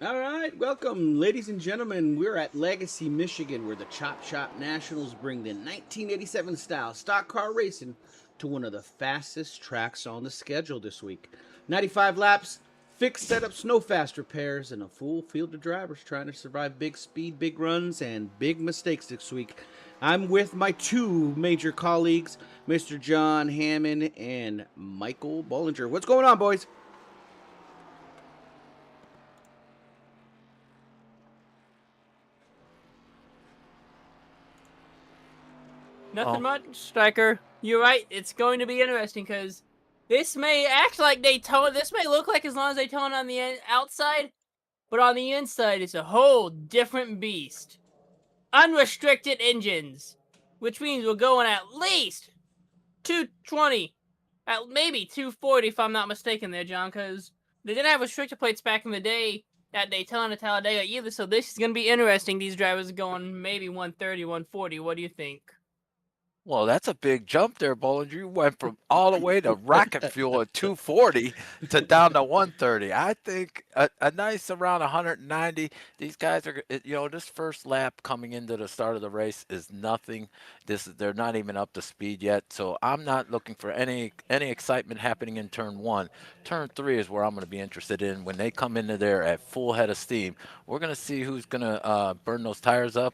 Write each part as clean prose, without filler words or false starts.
All right, welcome, ladies and gentlemen. We're at Legacy, Michigan, where the Chop Shop Nationals bring the 1987 style stock car racing to one of the fastest tracks on the schedule this week. 95 laps, fixed setups, no fast repairs, and a full field of drivers trying to survive big speed, big runs, and big mistakes this week. I'm with my two major colleagues, Mr. John Hammond and Michael Bollinger. What's going on, boys? Nothing Oh, much, Striker. You're right. It's going to be interesting because this may act like Daytona. This may look like as long as Daytona on the outside, but on the inside, it's a whole different beast. Unrestricted engines, which means we're going at least 220, at maybe 240 if I'm not mistaken there, John, because they didn't have restrictor plates back in the day at Daytona, Talladega either, so this is going to be interesting. These drivers are going maybe 130, 140. What do you think? well, that's a big jump there, Bollinger. You went from all the way to rocket fuel at 240 to down to 130. I think a nice around 190. These guys are, this first lap coming into the start of the race is nothing. They're not even up to speed yet, so I'm not looking for any excitement happening in turn one. Turn three is where I'm going to be interested in. When they come into there at full head of steam, we're going to see who's going to burn those tires up,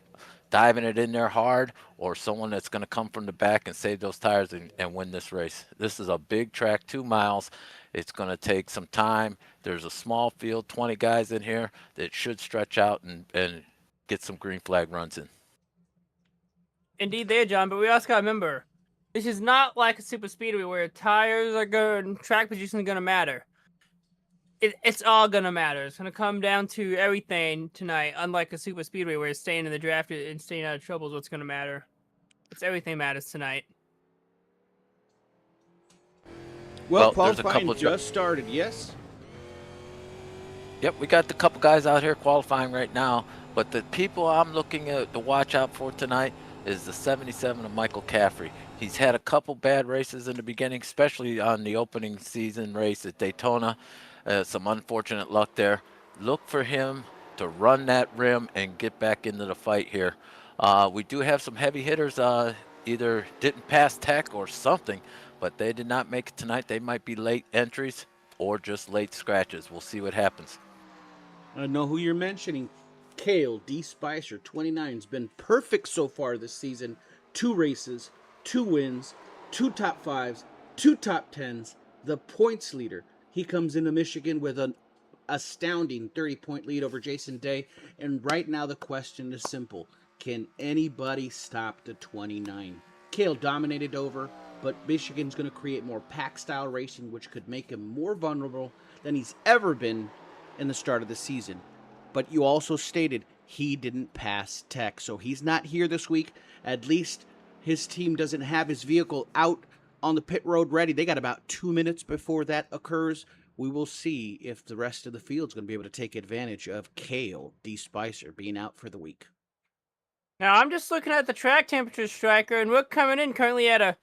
diving it in there hard, or someone that's going to come from the back and save those tires and win this race. This is a big track, 2 miles. It's going to take some time. There's a small field, 20 guys in here that should stretch out and get some green flag runs in. Indeed, there, John. But we also gotta remember, this is not like a super speedway where tires are good, track position is gonna matter. It's all gonna matter. It's gonna come down to everything tonight. Unlike a super speedway where staying in the draft and staying out of trouble is what's gonna matter. It's everything matters tonight. Well, There's a qualifying couple just started, yes? Yep, we got the couple guys out here qualifying right now, but the people I'm looking at to watch out for tonight is the 77 of Michael Caffrey. He's had a couple bad races in the beginning, especially on the opening season race at Daytona. Some unfortunate luck there. Look for him to run that rim and get back into the fight here. We do have some heavy hitters, either didn't pass tech or something, but they did not make it tonight. They might be late entries or just late scratches. We'll see what happens. I know who you're mentioning. Kale D. Spicer, 29, has been perfect so far this season. 2 races, 2 wins, 2 top 5s, 2 top 10s, the points leader. He comes into Michigan with an astounding 30-point lead over Jason Day. And right now the question is simple. Can anybody stop the 29? Kale dominated over, but Michigan's going to create more pack-style racing, which could make him more vulnerable than he's ever been in the start of the season. But you also stated he didn't pass tech, so he's not here this week. At least his team doesn't have his vehicle out on the pit road ready. They got about 2 minutes before that occurs. We will see if the rest of the field's going to be able to take advantage of Kale D. Spicer being out for the week. Now I'm just looking at the track temperature, Striker, and we're coming in currently at a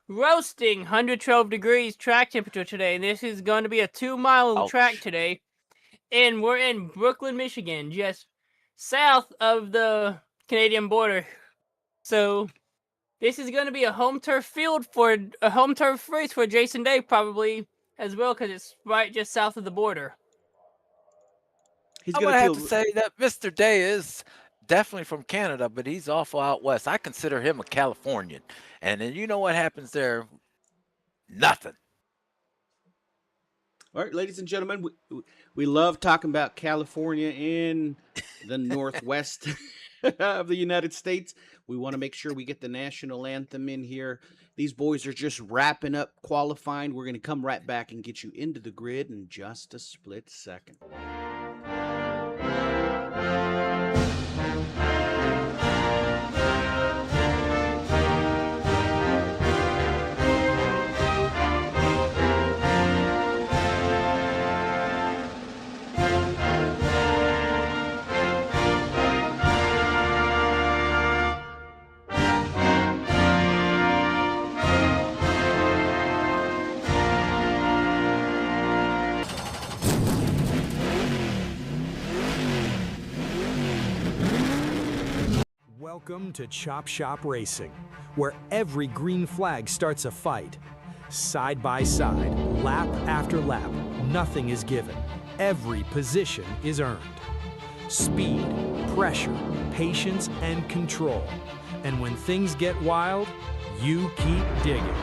roasting 112 degrees track temperature today. And this is going to be a 2-mile track Ouch. today. And we're in Brooklyn, Michigan, just south of the Canadian border. So this is going to be a home turf race for Jason Day probably as well, because it's right just south of the border. He's I'm going gonna to have to feel. say that Mr. Day is definitely from Canada, but he's awful out west. I consider him a Californian, and then you know what happens there? Nothing. All right, ladies and gentlemen, we love talking about California and the Northwest of the United States. We want to make sure we get the national anthem in here. These boys are just wrapping up qualifying. We're going to come right back and get you into the grid in just a split second. Welcome to Chop Shop Racing, where every green flag starts a fight. Side by side, lap after lap, nothing is given. Every position is earned. Speed, pressure, patience, and control. And when things get wild, you keep digging.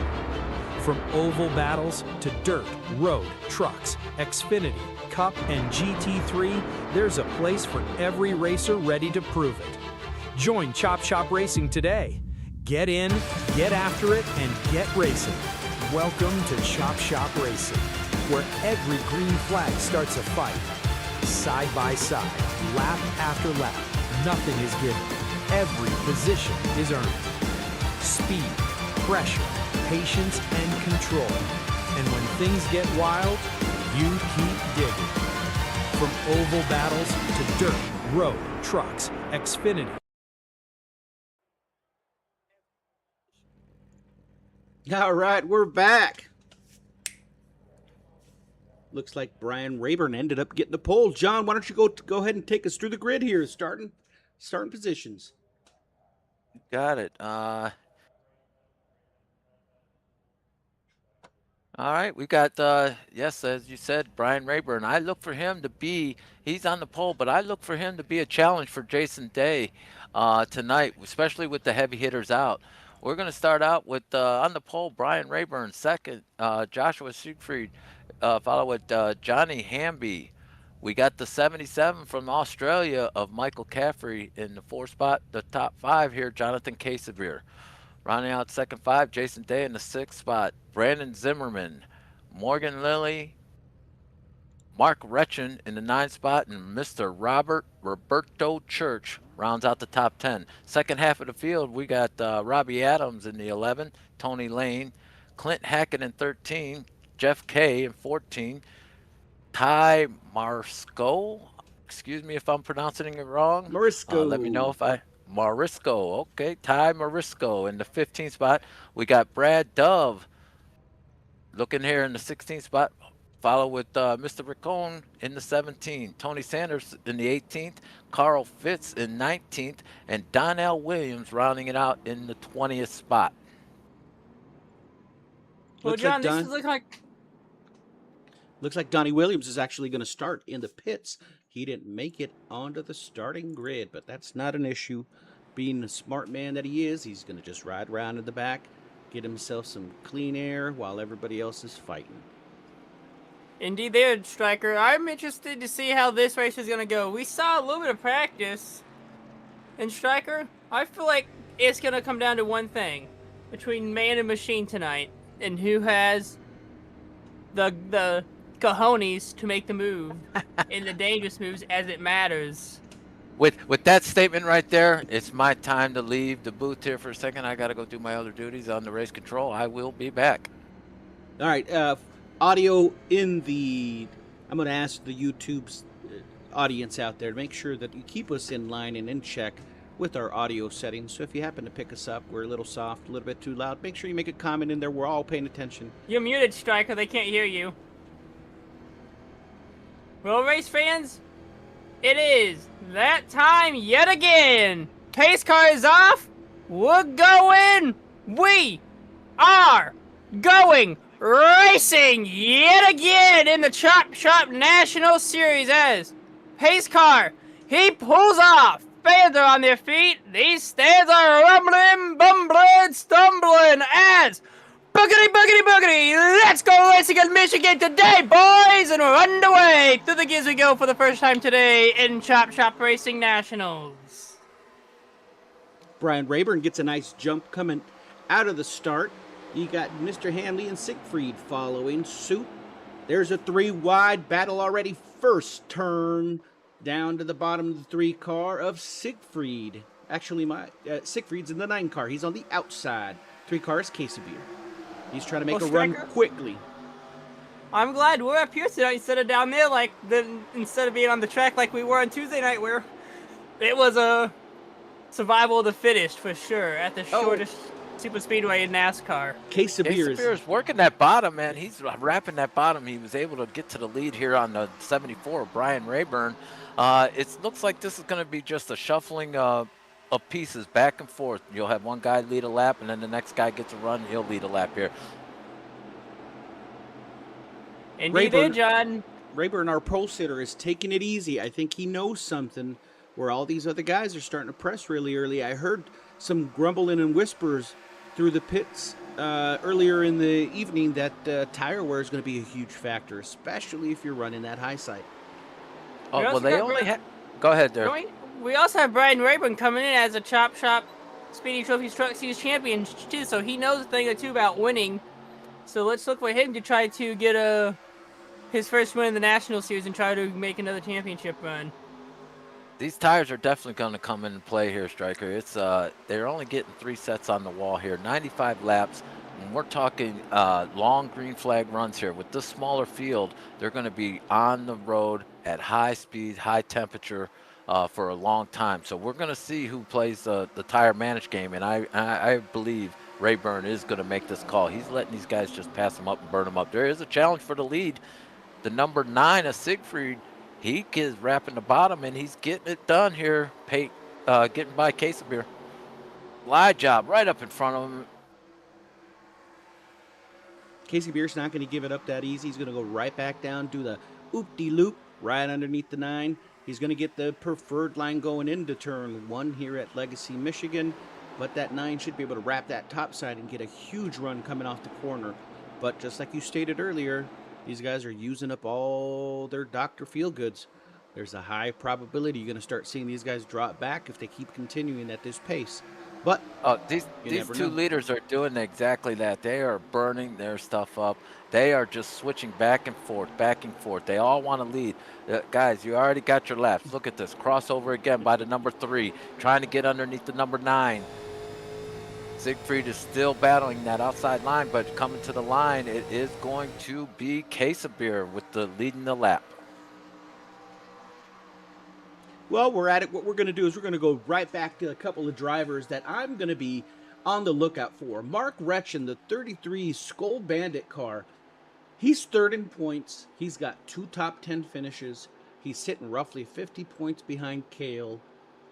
From oval battles to dirt, road, trucks, Xfinity, Cup, and GT3, there's a place for every racer ready to prove it. Join Chop Shop Racing today. Get in, get after it, and get racing. Welcome to Chop Shop Racing, where every green flag starts a fight. Side by side, lap after lap, nothing is given. Every position is earned. Speed, pressure, patience, and control. And when things get wild, you keep digging. From oval battles to dirt, road, trucks, Xfinity. All right, we're back. Looks like Brian Rayburn ended up getting the pole. John, why don't you go ahead and take us through the grid here, starting positions. Got it. All right, we got, yes, as you said, Brian Rayburn. I look for him to be, he's on the pole, but I look for him to be a challenge for Jason Day tonight, especially with the heavy hitters out. We're going to start out with, on the pole, Brian Rayburn. Second, Joshua Siegfried, followed with Johnny Hamby. We got the 77 from Australia of Michael Caffrey in the 4th spot. The top 5 here, Jonathan Casavir. Rounding out second 5, Jason Day in the 6th spot. Brandon Zimmerman, Morgan Lilly, Mark Retchen in the 9th spot, and Mr. Roberto Church rounds out the top 10. Second half of the field, we got Robbie Adams in the 11, Tony Lane, Clint Hackett in 13, Jeff Kay in 14, Ty Marisco. Excuse me if I'm pronouncing it wrong. Marisco. Let me know if Marisco, okay. Ty Marisco in the 15th spot. We got Brad Dove looking here in the 16th spot, followed with Mr. Riccone in the 17th, Tony Sanders in the 18th, Carl Fitz in 19th, and Donnell Williams rounding it out in the 20th spot. Well, John, this is Looks like Donnie Williams is actually going to start in the pits. He didn't make it onto the starting grid, but that's not an issue. Being the smart man that he is, he's going to just ride around in the back, get himself some clean air while everybody else is fighting. Indeed there, Striker. I'm interested to see how this race is going to go. We saw a little bit of practice. And Striker, I feel like it's going to come down to one thing. Between man and machine tonight. And who has the cojones to make the move. And the dangerous moves as it matters. With that statement right there, it's my time to leave the booth here for a second. I got to go do my other duties on the race control. I will be back. All right, audio in the... I'm going to ask the YouTube's audience out there to make sure that you keep us in line and in check with our audio settings. So if you happen to pick us up, we're a little soft, a little bit too loud, make sure you make a comment in there. We're all paying attention. You're muted, Striker. They can't hear you. Well, race fans, it is that time yet again. Pace car is off. We're going. We are going racing yet again in the Chop Shop National Series as pace car. He pulls off. Fans are on their feet. These stands are rumbling, bumbling, stumbling as boogity, boogity, boogity. Let's go racing in Michigan today, boys, and we're underway. Through the gears we go for the first time today in Chop Shop Racing Nationals. Brian Rayburn gets a nice jump coming out of the start. You got Mr. Hanley and Siegfried following suit. There's a 3-wide battle already. First turn down to the bottom of the 3 car of Siegfried. Actually, Siegfried's in the 9 car. He's on the outside. 3 car is Casabir. He's trying to make a run quickly. I'm glad we're up here tonight instead of down there, instead of being on the track like we were on Tuesday night, where it was a survival of the fittest for sure at the shortest super speedway in NASCAR. Casabir is working that bottom, man. He's wrapping that bottom. He was able to get to the lead here on the 74, Brian Rayburn. It looks like this is going to be just a shuffling of pieces back and forth. You'll have one guy lead a lap, and then the next guy gets a run, and he'll lead a lap here. Indeed, there, John. Rayburn, our pole sitter, is taking it easy. I think he knows something where all these other guys are starting to press really early. I heard some grumbling and whispers through the pits earlier in the evening that tire wear is going to be a huge factor, especially if you're running that high side. Oh, well, they only have... Go ahead, there. We also have Brian Rayburn coming in as a Chop Shop Speedy Trophies Truck Series champion, too, so he knows a thing or two about winning. So let's look for him to try to get his first win in the National Series and try to make another championship run. These tires are definitely going to come into play here, Striker. It's they're only getting 3 sets on the wall here, 95 laps, and we're talking long green flag runs here. With this smaller field, they're going to be on the road at high speed, high temperature for a long time. So we're going to see who plays the tire manage game, and I believe Rayburn is going to make this call. He's letting these guys just pass them up and burn them up. There is a challenge for the lead. The number 9 of Siegfried, he is wrapping the bottom, and he's getting it done here, getting by Case of Beer. Slide job right up in front of him. Casey Beer's not going to give it up that easy. He's going to go right back down, do the oop-de-loop right underneath the 9. He's going to get the preferred line going into turn 1 here at Legacy, Michigan. But that 9 should be able to wrap that top side and get a huge run coming off the corner. But just like you stated earlier, these guys are using up all their Dr. Feelgoods. There's a high probability you're going to start seeing these guys drop back if they keep continuing at this pace. But these two leaders are doing exactly that. They are burning their stuff up. They are just switching back and forth, back and forth. They all want to lead. Guys, you already got your laps. Look at this. Crossover again by the number 3, trying to get underneath the number 9. Siegfried is still battling that outside line, but coming to the line, it is going to be Case of Beer with the leading the lap. Well, we're at it. What we're going to do is we're going to go right back to a couple of drivers that I'm going to be on the lookout for. Mark Retchen, the 33 Skull Bandit car. He's third in points. He's got 2 top 10 finishes. He's sitting roughly 50 points behind Cale.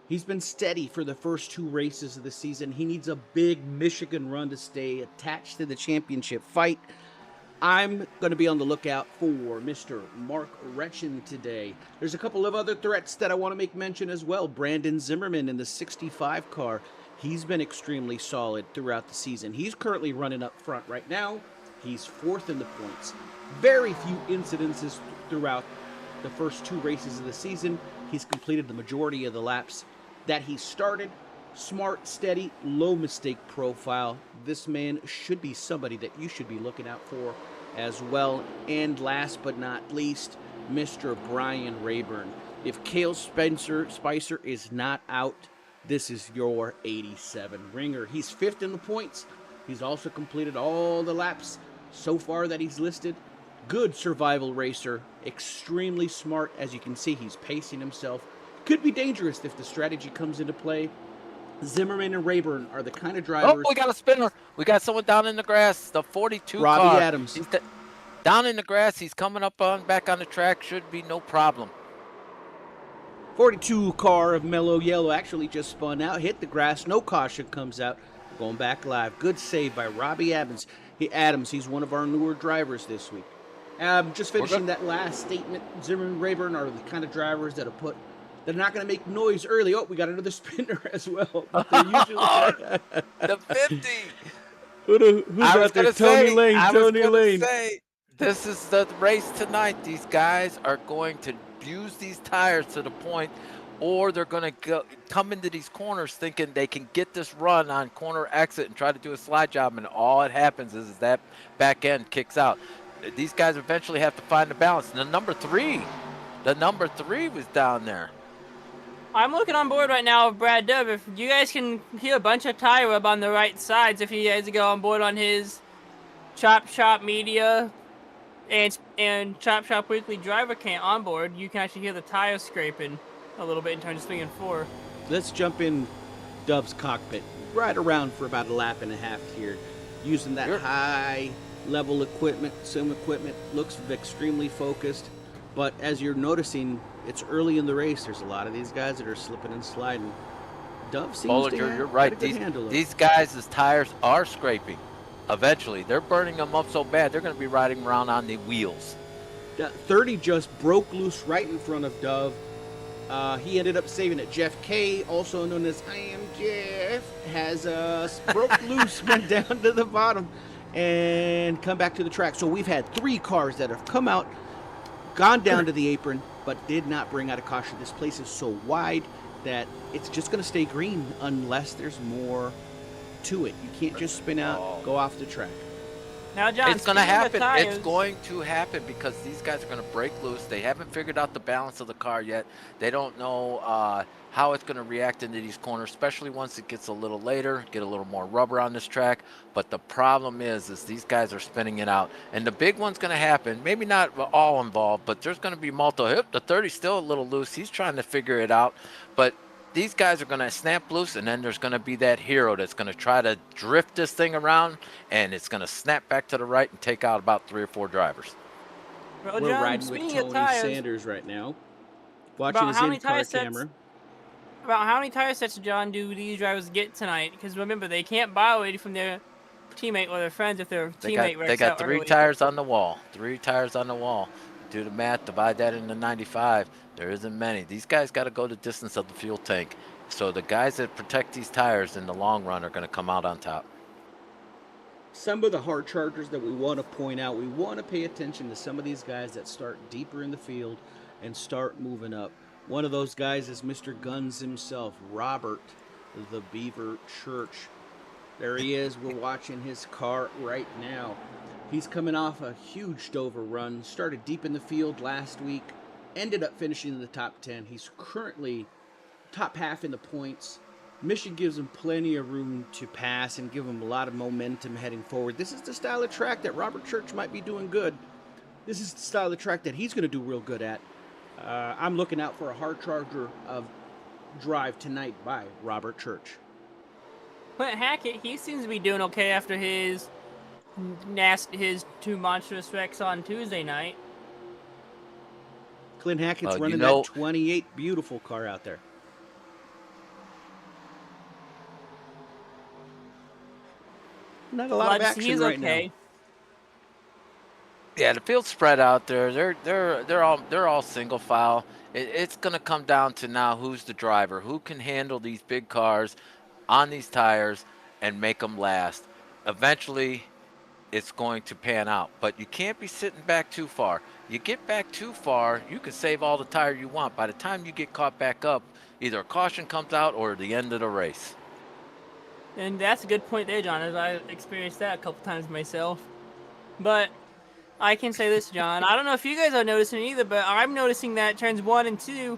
He's been steady for the first 2 races of the season. He needs a big Michigan run to stay attached to the championship fight. I'm going to be on the lookout for Mr. Mark Retchen today. There's a couple of other threats that I want to make mention as well. Brandon Zimmerman in the 65 car. He's been extremely solid throughout the season. He's currently running up front right now. He's 4th in the points. Very few incidences throughout the first 2 races of the season. He's completed the majority of the laps that he started. Smart, steady, low mistake profile. This man should be somebody that you should be looking out for as well. And last but not least, Mr. Brian Rayburn. If Cale Spicer is not out, this is your 87 ringer. He's 5th in the points. He's also completed all the laps so far that he's listed. Good survival racer. Extremely smart. As you can see, he's pacing himself. Could be dangerous if the strategy comes into play. Zimmerman and Rayburn are the kind of drivers. Oh, we got a spinner. We got someone down in the grass. The 42 Robbie car. Adams. He's down in the grass. He's coming up back on the track. Should be no problem. 42 car of Mellow Yellow actually just spun out, hit the grass. No caution comes out. Going back live. Good save by Robbie Adams. He's one of our newer drivers this week. Just finishing that last statement. Zimmerman and Rayburn are the kind of drivers that they're not going to make noise early. Oh, we got another spinner as well. They're usually the 50. Who's out there? Tony Lane. This is the race tonight. These guys are going to use these tires to the point, or they're going to come into these corners thinking they can get this run on corner exit and try to do a slide job, and all it happens is that back end kicks out. These guys eventually have to find the balance. And the number 3 was down there. I'm looking on board right now with Brad Dub. If you guys can hear a bunch of tire rub on the right sides, if you guys go on board on his Chop Shop Media and Chop Shop Weekly driver cam on board, you can actually hear the tire scraping a little bit in turns 3 and 4. Let's jump in Dub's cockpit. Right around for about a lap and a half here. Using that high level equipment, sim equipment. Looks extremely focused. But as you're noticing, it's early in the race. There's a lot of these guys that are slipping and sliding. Dove seems to Bollinger, you're get right. a good handle of it. These guys' tires are scraping. Eventually, they're burning them up so bad they're going to be riding around on the wheels. 30 just broke loose right in front of Dove. He ended up saving it. Jeff K, also known as I Am Jeff, has broke loose, went down to the bottom, and come back to the track. So we've had 3 cars that have come out, gone down to the apron, but did not bring out a caution. This place is so wide that it's just going to stay green unless there's more to it. You can't just spin out, go off the track. Now, John, It's going to speaking of happen. tires- It's going to happen because these guys are going to break loose. They haven't figured out the balance of the car yet. They don't know how it's going to react into these corners, especially once it gets a little later, get a little more rubber on this track. But the problem is these guys are spinning it out. And the big one's going to happen. Maybe not all involved, but there's going to be multiple. The 30's still a little loose. He's trying to figure it out. But these guys are going to snap loose, and then there's going to be that hero that's going to try to drift this thing around, and it's going to snap back to the right and take out about 3 or 4 drivers. Well, We're John, riding with speaking of Tony tires, Sanders right now, watching About his how many in-car tire sets- camera. about how many tire sets, John, do these drivers get tonight? Because remember, they can't borrow it from their teammate or their friends if their teammate They wrecks got out 3 early. tires on the wall. 3 tires on the wall. Do the math, divide that into 95. There isn't many. These guys got to go the distance of the fuel tank. So the guys that protect these tires in the long run are going to come out on top. Some of the hard chargers that we want to point out, we want to pay attention to some of these guys that start deeper in the field and start moving up. One of those guys is Mr. Guns himself, Robert the Beaver Church. There he is. We're watching his car right now. He's coming off a huge Dover run, started deep in the field last week, ended up finishing in the top 10. He's currently top half in the points. Mission gives him plenty of room to pass and give him a lot of momentum heading forward. This is the style of track that Robert Church might be doing good. This is the style of track that he's going to do real good at. I'm looking out for a hard charger of drive tonight by Robert Church. Clint Hackett, he seems to be doing okay after his 2 monstrous wrecks on Tuesday night. Clint Hackett's you running know- that 28 beautiful car out there. Not a lot of action He's right okay. now. Yeah, the field's spread out there. They're all single file. It's going to come down to now who's the driver, who can handle these big cars on these tires and make them last. Eventually, it's going to pan out, but you can't be sitting back too far. You get back too far, you can save all the tire you want. By the time you get caught back up, either a caution comes out or the end of the race. And that's a good point there, John, as I experienced that a couple times myself. But I can say this, John. I don't know if you guys are noticing either, but I'm noticing that turns 1 and 2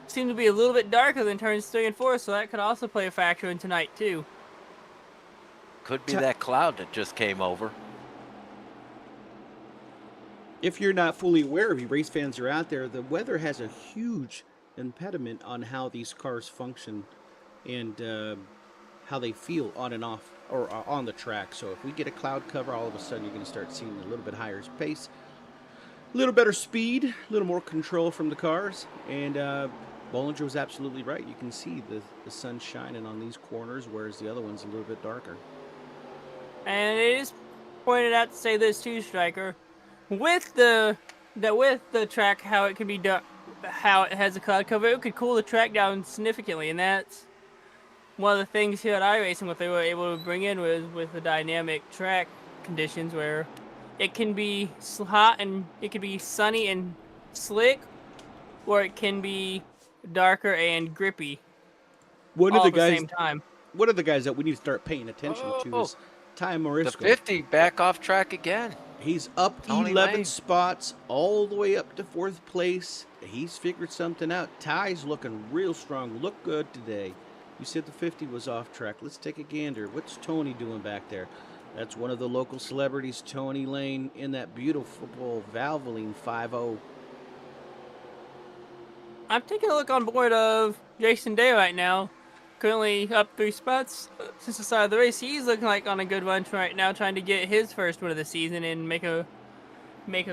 seem to be a little bit darker than turns 3 and 4, so that could also play a factor in tonight, too. Could be that cloud that just came over. If you're not fully aware, if you race fans are out there, the weather has a huge impediment on how these cars function and how they feel on and off or on the track. So if we get a cloud cover, all of a sudden you're going to start seeing a little bit higher pace, a little better speed, a little more control from the cars. And Bollinger was absolutely right. You can see the sun shining on these corners, whereas the other one's a little bit darker. And it is pointed out to say this too, Striker, with the track how it can be done, how it has a cloud cover, it could cool the track down significantly, and that's one of the things here at iRacing what they were able to bring in with the dynamic track conditions where it can be hot and it can be sunny and slick, or it can be darker and grippy One all of at the the guys, same time. one of the guys that we need to start paying attention to is Ty The Morisco. 50 back off track again. He's up Tony 11 Lane. spots all the way up to 4th place. He's figured something out. Ty's looking real strong. Look good today. You said the 50 was off track. Let's take a gander. What's Tony doing back there? That's one of the local celebrities, Tony Lane, in that beautiful Valvoline 5.0. I'm taking a look on board of Jason Day right now. Currently up 3 spots since the start of the race. He's looking like on a good run right now, trying to get his first win of the season and make a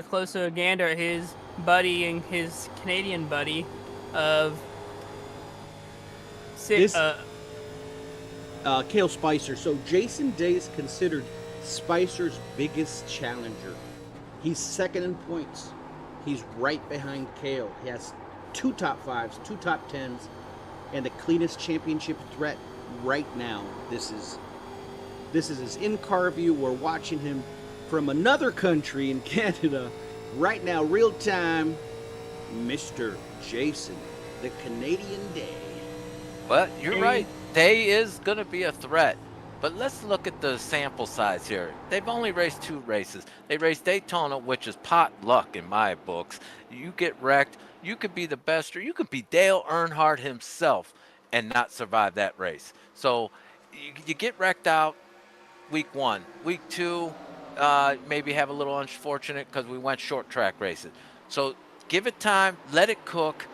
closer gander at his buddy and his Canadian buddy of Cale Spicer. So Jason Day is considered Spicer's biggest challenger. He's second in points. He's right behind Cale. He has 2 top 5s, 2 top 10s, and the cleanest championship threat right now. This is his in-car view. We're watching him from another country in Canada right now, real time. Mr. Jason, the Canadian Day. Well, you're right. Day is going to be a threat. But let's look at the sample size here. They've only raced 2 races. They raced Daytona, which is pot luck in my books. You get wrecked. You could be the best, or you could be Dale Earnhardt himself and not survive that race. So you get wrecked out week 1. Week 2, maybe have a little unfortunate because we went short track races. So give it time. Let it cook.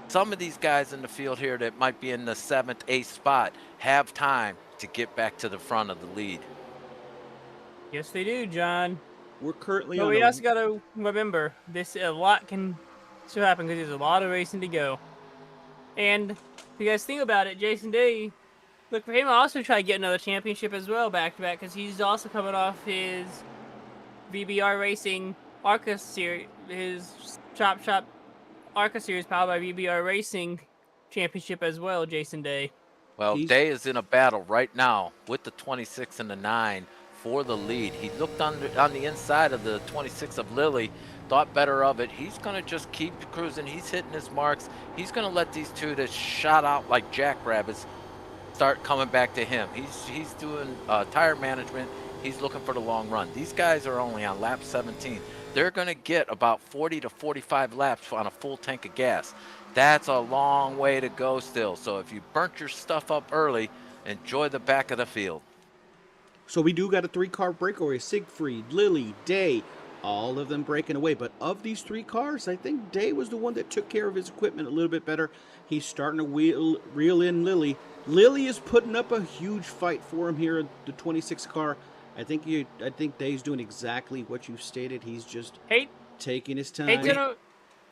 Some of these guys in the field here that might be in the 7th, 8th spot have time to get back to the front of the lead. Yes, they do, John. We're currently But on we also got to remember, a lot can still happen because there's a lot of racing to go. And if you guys think about it, Jason Day, look for him to also try to get another championship as well, back-to-back, because he's also coming off his VBR Racing ARCA series, his Chop Shop ARCA series powered by VBR Racing championship as well, Jason Day. Well, Day is in a battle right now with the 26 and the 9 for the lead. He looked on the inside of the 26 of Lilly, thought better of it. He's going to just keep cruising. He's hitting his marks. He's going to let these 2 that shot out like jackrabbits start coming back to him. He's doing tire management. He's looking for the long run. These guys are only on lap 17. They're going to get about 40 to 45 laps on a full tank of gas. That's a long way to go still. So if you burnt your stuff up early, enjoy the back of the field. So we do got a 3-car breakaway. Siegfried, Lilly, Day, all of them breaking away. But of these 3 cars, I think Day was the one that took care of his equipment a little bit better. He's starting to reel in Lilly. Lilly is putting up a huge fight for him here in the 26 car. I think Day's doing exactly what you've stated. He's just taking his time.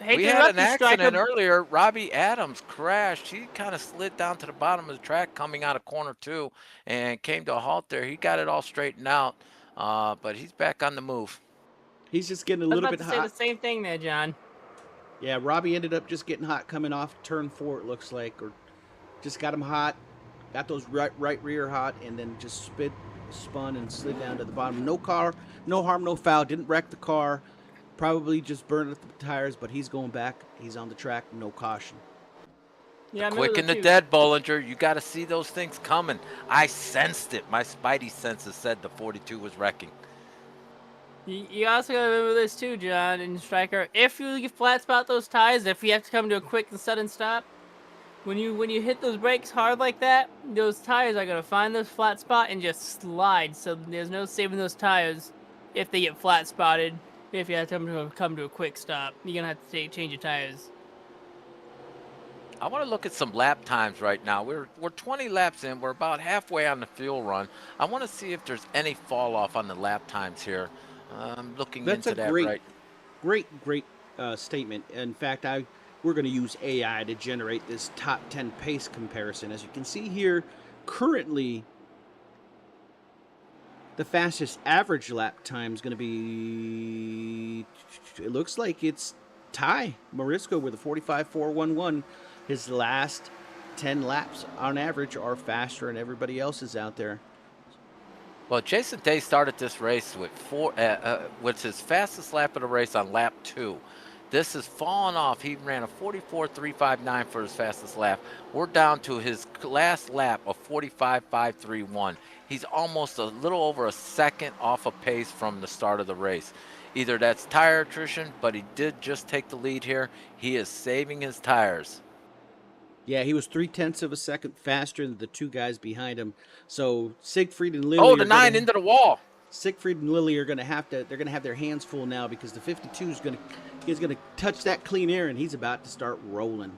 We had an accident earlier. Robbie Adams crashed. He kind of slid down to the bottom of the track coming out of corner 2 and came to a halt there. He got it all straightened out, but he's back on the move. He's just getting a little bit hot. I was about to say the same thing there, John. Yeah, Robbie ended up just getting hot coming off turn 4, it looks like, or just got him hot, got those right rear hot, and then just spun and slid down to the bottom. No harm, no foul. Didn't wreck the car. Probably just burned up the tires, but he's going back. He's on the track. No caution. Yeah, Quick and the dead, Bollinger. You got to see those things coming. I sensed it. My spidey senses said the 42 was wrecking. You also got to remember this too, John and Striker. If you flat spot those tires, if you have to come to a quick and sudden stop, when you hit those brakes hard like that, those tires are going to find those flat spot and just slide. So there's no saving those tires if they get flat spotted. If you have to come to a quick stop, you're going to have to change your tires. I want to look at some lap times right now. We're 20 laps in. We're about halfway on the fuel run. I want to see if there's any fall off on the lap times here. I'm looking into that right. Great statement. In fact, we're going to use AI to generate this top 10 pace comparison. As you can see here, currently, the fastest average lap time is going to be, it looks like it's Ty Morisco with a 45.411. His last 10 laps on average are faster than everybody else's out there. Well, Jason Day started this race with his fastest lap of the race on lap 2. This has fallen off. He ran a 44.359 for his fastest lap. We're down to his last lap of 45.531. He's almost a little over a second off of pace from the start of the race. Either that's tire attrition, but he did just take the lead here. He is saving his tires. Yeah, he was 0.3 of a second faster than the 2 guys behind him. So Siegfried and Lilly. Oh, the 9 into the wall. Siegfried and Lilly are going to have their hands full now because the 52 is going to touch that clean air and he's about to start rolling.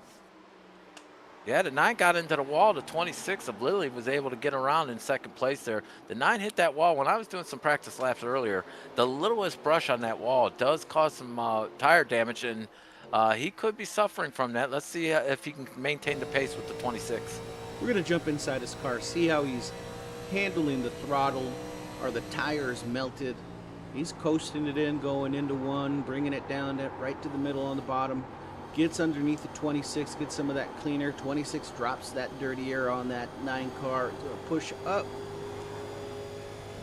Yeah, the 9 got into the wall. The 26 of Lilly was able to get around in second place there. The 9 hit that wall. When I was doing some practice laps earlier, the littlest brush on that wall does cause some tire damage, and he could be suffering from that. Let's see if he can maintain the pace with the 26. We're going to jump inside his car, see how handling the throttle. Are the tires melted? He's coasting it in, going into one, bringing it down right to the middle on the bottom. Gets underneath the 26, gets some of that cleaner. 26 drops that dirty air on that 9 car. Push up.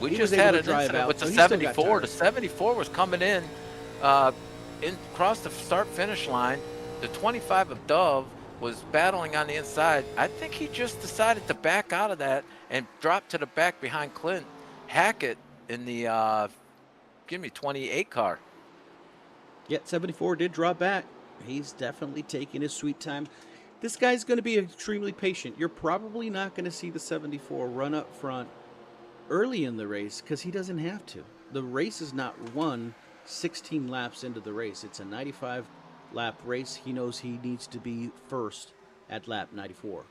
We He just was able had to an drive incident out, with so the he still got 74. The tires. 74 was coming in across the start-finish line. The 25 of Dove was battling on the inside. I think he just decided to back out of that and drop to the back behind Clint Hackett in the 28 car. Yet 74 did draw back. He's definitely taking his sweet time. This guy's going to be extremely patient. You're probably not going to see the 74 run up front early in the race because he doesn't have to. The race is not won 16 laps into the race. It's a 95 lap race. He knows he needs to be first at lap 94.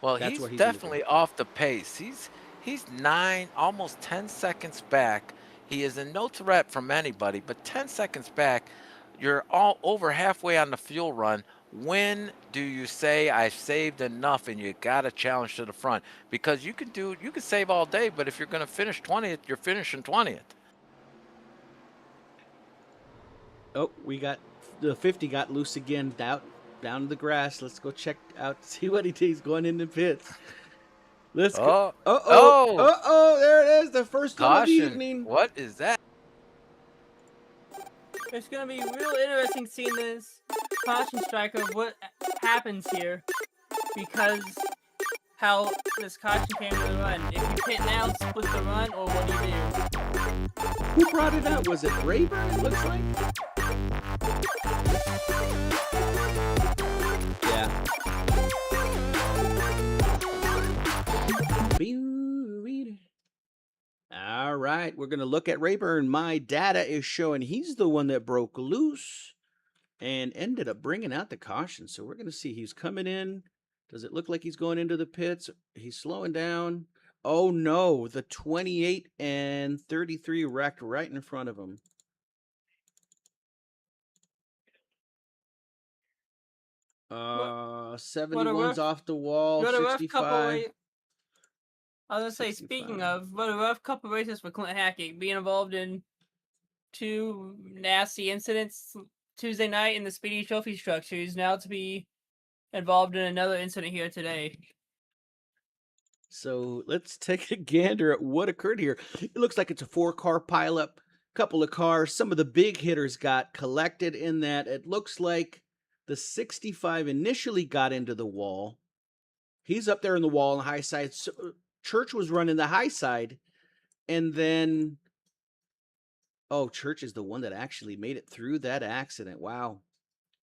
Well, That's he's what he's definitely off the pace. He's 9, almost 10 seconds back. He is in no threat from anybody, but 10 seconds back, you're all over halfway on the fuel run. When do you say I saved enough and you got a challenge to the front? Because you can save all day, but if you're going to finish 20th, you're finishing 20th. Oh, we got the 50 got loose again down to the grass. Let's go check out, see what he did. He's going in the pits. Let's go. Uh-oh, there it is, the first one of the Caution. evening. What is that? It's gonna be real interesting seeing this caution striker, what happens here, because how this caution came to the run. If you pit now, split the run, or what do you do? Who brought it out? Was it Rayburn, it looks like? Yeah. All right, we're going to look at Rayburn. My data is showing he's the one that broke loose and ended up bringing out the caution. So we're going to see he's coming in. Does it look like he's going into the pits? He's slowing down. Oh, no, the 28 and 33 wrecked right in front of him. What 71's off the wall, 65. I was gonna say, 65. speaking of, what a rough couple races for Clint Hackett, being involved in 2 nasty incidents Tuesday night in the Speedy Trophy structure. He's now to be involved in another incident here today. So let's take a gander at what occurred here. It looks like it's a 4-car pileup, couple of cars. Some of the big hitters got collected in that. It looks like the 65 initially got into the wall. He's up there in the wall on the high side. So Church was running the high side, and then, oh, Church is the one that actually made it through that accident. Wow.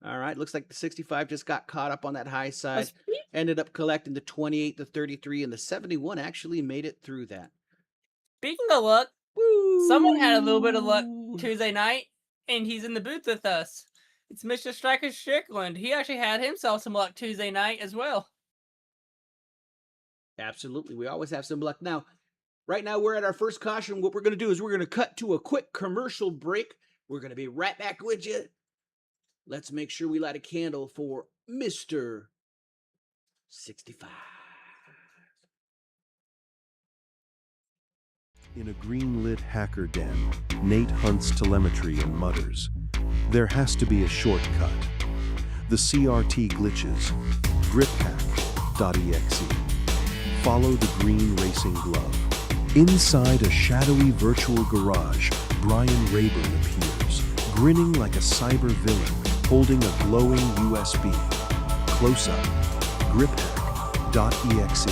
All right, looks like the 65 just got caught up on that high side, ended up collecting the 28, the 33, and the 71 actually made it through that. Speaking of luck, someone had a little bit of luck Tuesday night, and he's in the booth with us. It's Mr. Striker Strickland. He actually had himself some luck Tuesday night as well. Absolutely. We always have some luck. Now, right now, we're at our first caution. What we're going to do is we're going to cut to a quick commercial break. We're going to be right back with you. Let's make sure we light a candle for Mr. 65. In a green-lit hacker den, Nate hunts telemetry and mutters. There has to be a shortcut. The CRT glitches. griphack.exe. Follow the green racing glove. Inside a shadowy virtual garage, Brian Rayburn appears, grinning like a cyber villain, holding a glowing USB. Close up. griphack.exe.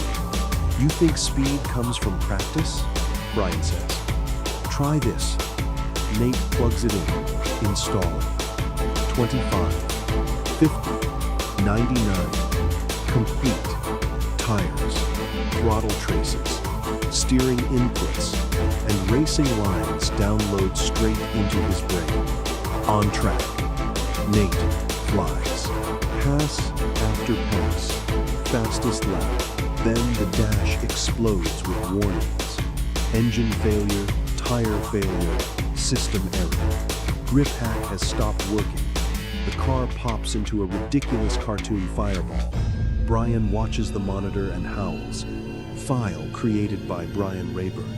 You think speed comes from practice? Brian says. Try this. Nate plugs it in. Installing. 25. 50. 99. Complete. Tires. Throttle traces. Steering inputs. And racing lines download straight into his brain. On track. Nate flies. Pass after pass. Fastest lap. Then the dash explodes with warnings. Engine failure, tire failure, system error. GripHack has stopped working. The car pops into a ridiculous cartoon fireball. Brian watches the monitor and howls. file created by Brian Rayburn.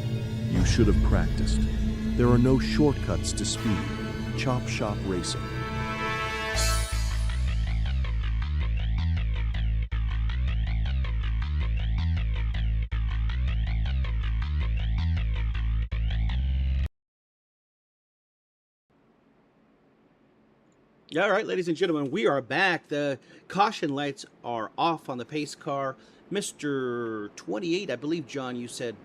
You should have practiced. There are no shortcuts to speed. Chop Shop Racing. All right, ladies and gentlemen, we are back. The caution lights are off on the pace car. Mr. 28, I believe, John, you said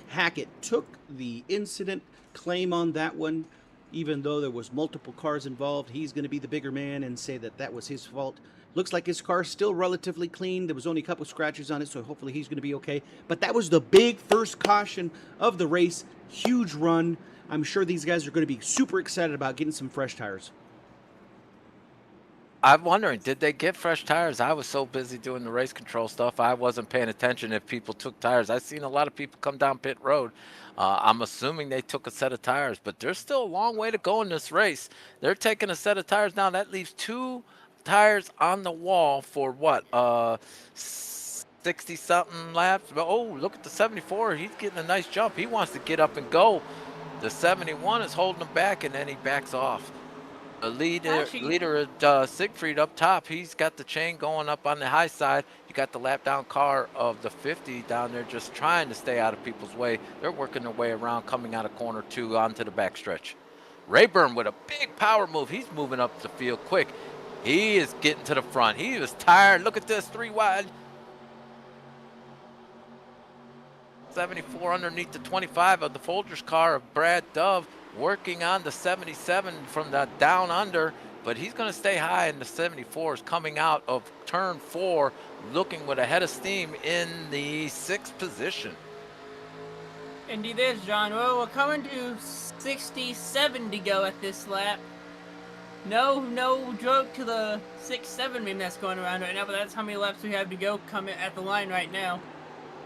Hackett took the incident claim on that one. Even though there was multiple cars involved, he's going to be the bigger man and say that that was his fault. Looks like his car's still relatively clean. There was only a couple scratches on it, so hopefully he's going to be okay. But that was the big first caution of the race. Huge run. I'm sure these guys are going to be super excited about getting some fresh tires. I'm wondering, did they get fresh tires? I was so busy doing the race control stuff, I wasn't paying attention if people took tires. I've seen a lot of people come down pit road. I'm assuming they took a set of tires, but there's still a long way to go in this race. They're taking a set of tires now. That leaves 2 tires on the wall for what? 60-something laps. Oh, look at the 74. He's getting a nice jump. He wants to get up and go. The 71 is holding him back, and then he backs off. The leader Siegfried up top, he's got the chain going up on the high side. You got the lap down car of the 50 down there just trying to stay out of people's way. They're working their way around, coming out of corner 2 onto the backstretch. Rayburn with a big power move. He's moving up the field quick. He is getting to the front. He was tired. Look at this, 3 wide. 74 underneath the 25 of the Folgers car of Brad Dove, working on the 77 from the down under, but he's going to stay high, and the 74 is coming out of turn 4, looking with a head of steam in the 6th position. Indeed is, John. Well, we're coming to 67 to go at this lap. No joke to the 6-7 meme that's going around right now, but that's how many laps we have to go coming at the line right now.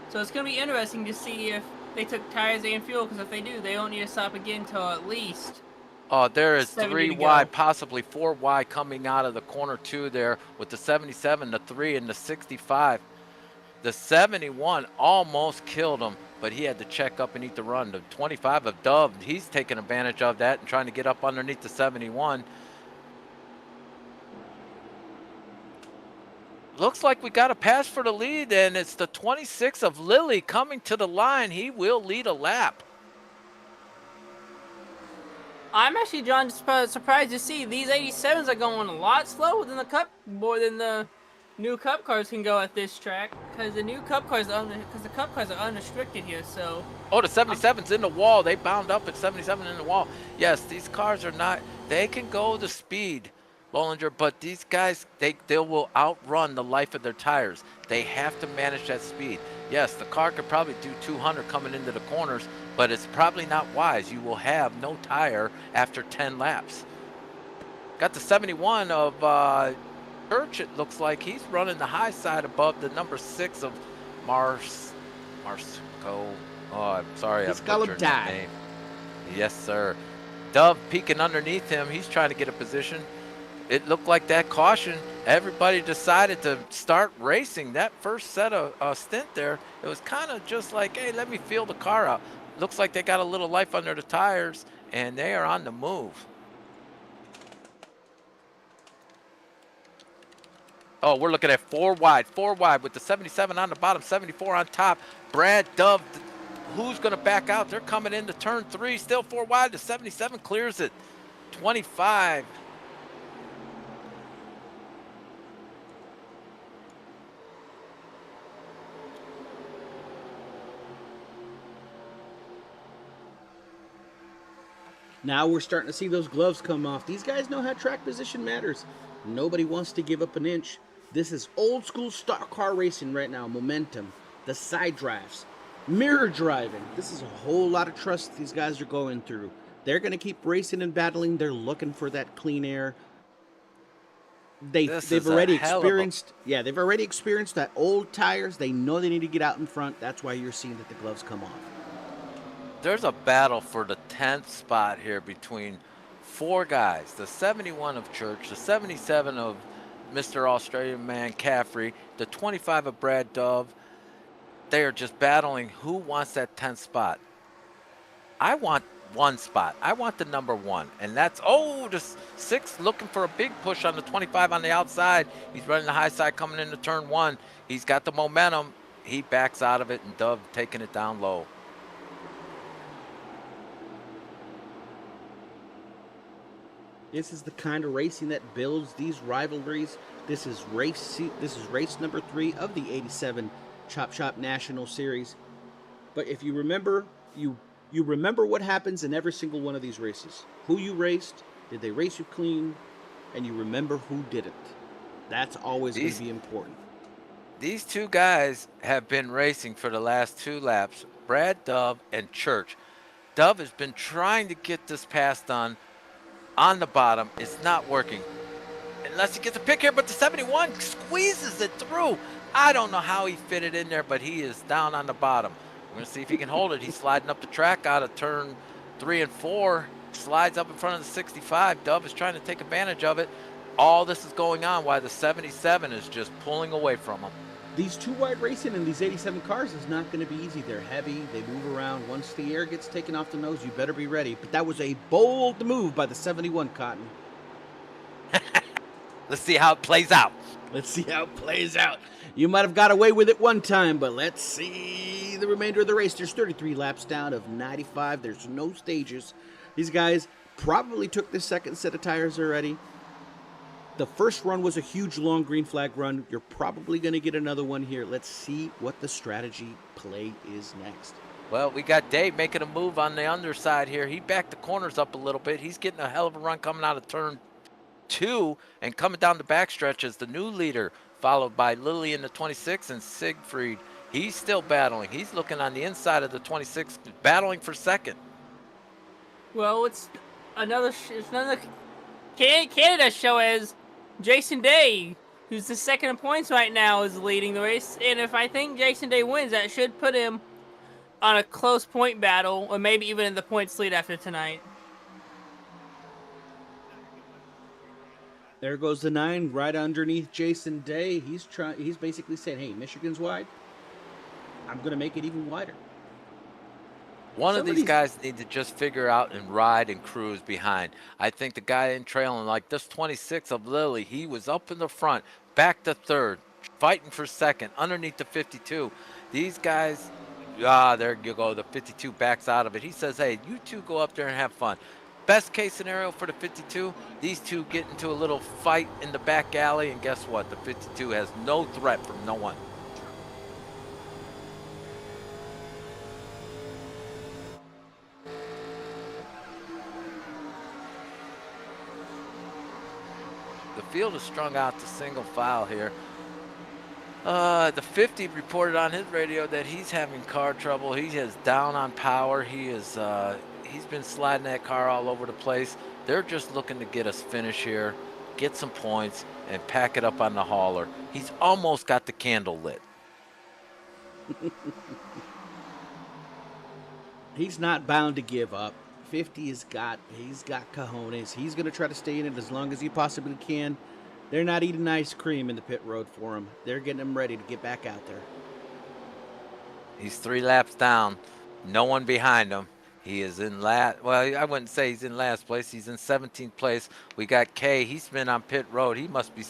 So it's going to be interesting to see if they took tires and fuel, because if they do, they don't need to stop again until at least. There is 70 3 to go. wide, possibly 4 wide coming out of the corner 2 there with the 77, the 3, and the 65. The 71 almost killed him, but he had to check up and eat the run. The 25 of Dove, he's taking advantage of that and trying to get up underneath the 71. Looks like we got a pass for the lead, and it's the 26 of Lilly coming to the line. He will lead a lap. I'm actually, John, surprised to see these 87s are going a lot slower than more than the new Cup cars can go at this track, because the new Cup cars are unrestricted here. So. Oh, the 77's in the wall. They bound up at 77 in the wall. Yes, these cars are not. They can go the speed, Bollinger, but these guys, they will outrun the life of their tires. They have to manage that speed. Yes, the car could probably do 200 coming into the corners, but it's probably not wise. You will have no tire after 10 laps. Got the 71 of Church, it looks like. He's running the high side above the number 6 of Marsco. Oh, I'm sorry, I butchered his name. Yes, sir. Dove peeking underneath him. He's trying to get a position. It looked like that caution, everybody decided to start racing. That first set of stint there, it was kind of just like, hey, let me feel the car out. Looks like they got a little life under the tires, and they are on the move. Oh, we're looking at 4 wide with the 77 on the bottom, 74 on top. Brad Dove, who's going to back out? They're coming into turn 3, still 4 wide. The 77 clears it. 25. Now we're starting to see those gloves come off. These guys know how track position matters. Nobody wants to give up an inch. This is old school stock car racing right now. Momentum, the side drafts, mirror driving. This is a whole lot of trust these guys are going through. They're going to keep racing and battling. They're looking for that clean air. They've already experienced that old tires. They know they need to get out in front. That's why you're seeing that the gloves come off. There's a battle for the 10th spot here between 4 guys. The 71 of Church, the 77 of Mr. Australian Man Caffrey, the 25 of Brad Dove. they are just battling who wants that 10th spot. I want one spot. I want the number 1. And that's, the 6 looking for a big push on the 25 on the outside. He's running the high side coming into turn 1. He's got the momentum. He backs out of it, and Dove taking it down low. This is the kind of racing that builds these rivalries. This is race number 3 of the 87 Chop Shop National Series. But if you remember, you remember what happens in every single one of these races. Who you raced, did they race you clean, and you remember who didn't. That's always going to be important. These two guys have been racing for the last 2 laps, Brad Dove and Church. Dove has been trying to get this pass done on the bottom. It's not working. Unless he gets a pick here, but the 71 squeezes it through. I don't know how he fit it in there, but he is down on the bottom. We're going to see if he can hold it. He's sliding up the track out of turn 3 and 4. Slides up in front of the 65. Dove is trying to take advantage of it. All this is going on while the 77 is just pulling away from him. These 2-wide racing in these 87 cars is not going to be easy. They're heavy. They move around. Once the air gets taken off the nose, you better be ready. But that was a bold move by the 71 Cotton. Let's see how it plays out. Let's see how it plays out. You might have got away with it one time, but let's see the remainder of the race. There's 33 laps down of 95. There's no stages. These guys probably took the second set of tires already. The first run was a huge long green flag run. You're probably going to get another one here. Let's see what the strategy play is next. Well, we got Dave making a move on the underside here. He backed the corners up a little bit. He's getting a hell of a run coming out of turn 2 and coming down the backstretch as the new leader, followed by Lily in the 26 and Siegfried. He's still battling. He's looking on the inside of the 26, battling for second. Well, it's another Canada show as Jason Day, who's the second in points right now, is leading the race. And if I think Jason Day wins, that should put him on a close point battle, or maybe even in the points lead after tonight. There goes the 9 right underneath Jason Day. He's basically saying, hey, Michigan's wide. I'm going to make it even wider. One of these guys need to just figure out and ride and cruise behind. I think the guy in trailing, like this 26 of Lilly, he was up in the front, back to third, fighting for second, underneath the 52. These guys, there you go, the 52 backs out of it. He says, hey, you two go up there and have fun. Best case scenario for the 52, these two get into a little fight in the back alley, and guess what? The 52 has no threat from no one. The field is strung out to single file here. The 50 reported on his radio that he's having car trouble. He is down on power. He's been sliding that car all over the place. They're just looking to get us finish here, get some points, and pack it up on the hauler. He's almost got the candle lit. He's not bound to give up. 50 he's got cojones. He's going to try to stay in it as long as he possibly can. They're not eating ice cream in the pit road for him. They're getting him ready to get back out there. He's 3 laps down. No one behind him. He is in last. Well, I wouldn't say he's in last place. He's in 17th place. We got Kay. He's been on pit road. He must be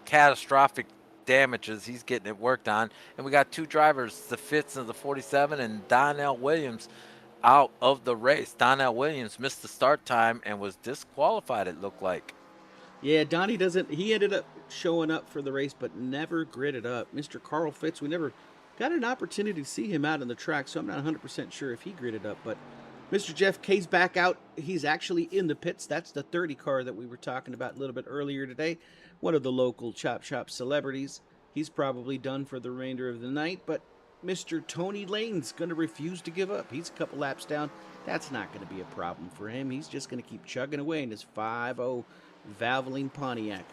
catastrophic damages. He's getting it worked on. And we got 2 drivers, the Fitz of the 47 and Donnell Williams, out of the race. Donnell Williams missed the start time and was disqualified, it looked like. Yeah, Donnie he ended up showing up for the race, but never gridded up. Mr. Carl Fitz, we never got an opportunity to see him out on the track, so I'm not 100% sure if he gridded up. But Mr. Jeff Kay's back out. He's actually in the pits. That's the 30 car that we were talking about a little bit earlier today. One of the local Chop Shop celebrities. He's probably done for the remainder of the night, but Mr. Tony Lane's going to refuse to give up. He's a couple laps down. That's not going to be a problem for him. He's just going to keep chugging away in his 5.0 Valvoline Pontiac.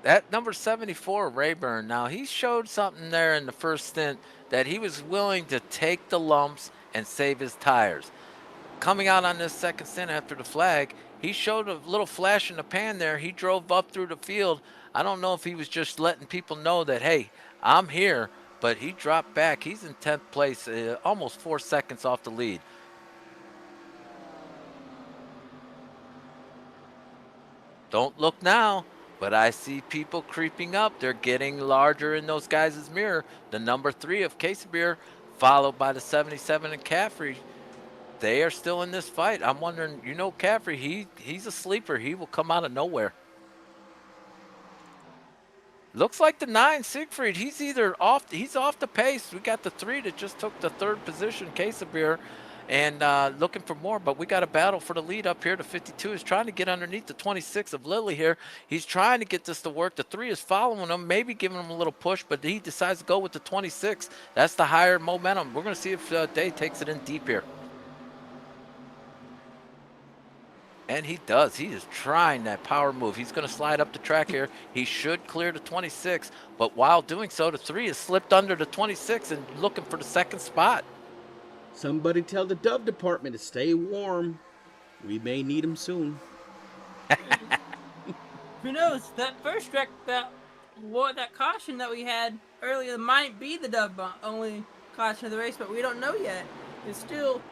That number 74, Rayburn, now he showed something there in the first stint that he was willing to take the lumps and save his tires. Coming out on this second stint after the flag, he showed a little flash in the pan there. He drove up through the field. I don't know if he was just letting people know that, hey, I'm here. but he dropped back. He's in 10th place, almost 4 seconds off the lead. Don't look now, but I see people creeping up. They're getting larger in those guys' mirror. The number 3 of Casebeer, followed by the 77 and Caffrey. They are still in this fight. I'm wondering, Caffrey, he's a sleeper. He will come out of nowhere. Looks like the 9, Siegfried, he's off the pace. We got the 3 that just took the 3rd position, Casebeer, and looking for more, but we got a battle for the lead up here. The 52 is trying to get underneath the 26 of Lily here. He's trying to get this to work. The 3 is following him, maybe giving him a little push, but he decides to go with the 26. That's the higher momentum. We're going to see if Day takes it in deep here. And he does. He is trying that power move. He's going to slide up the track here. He should clear the 26, but while doing so, the 3 has slipped under the 26 and looking for the 2nd spot. Somebody tell the Dove department to stay warm. We may need them soon. Who knows? That first wreck, that caution that we had earlier might be the Dove only caution of the race, but we don't know yet. It's still...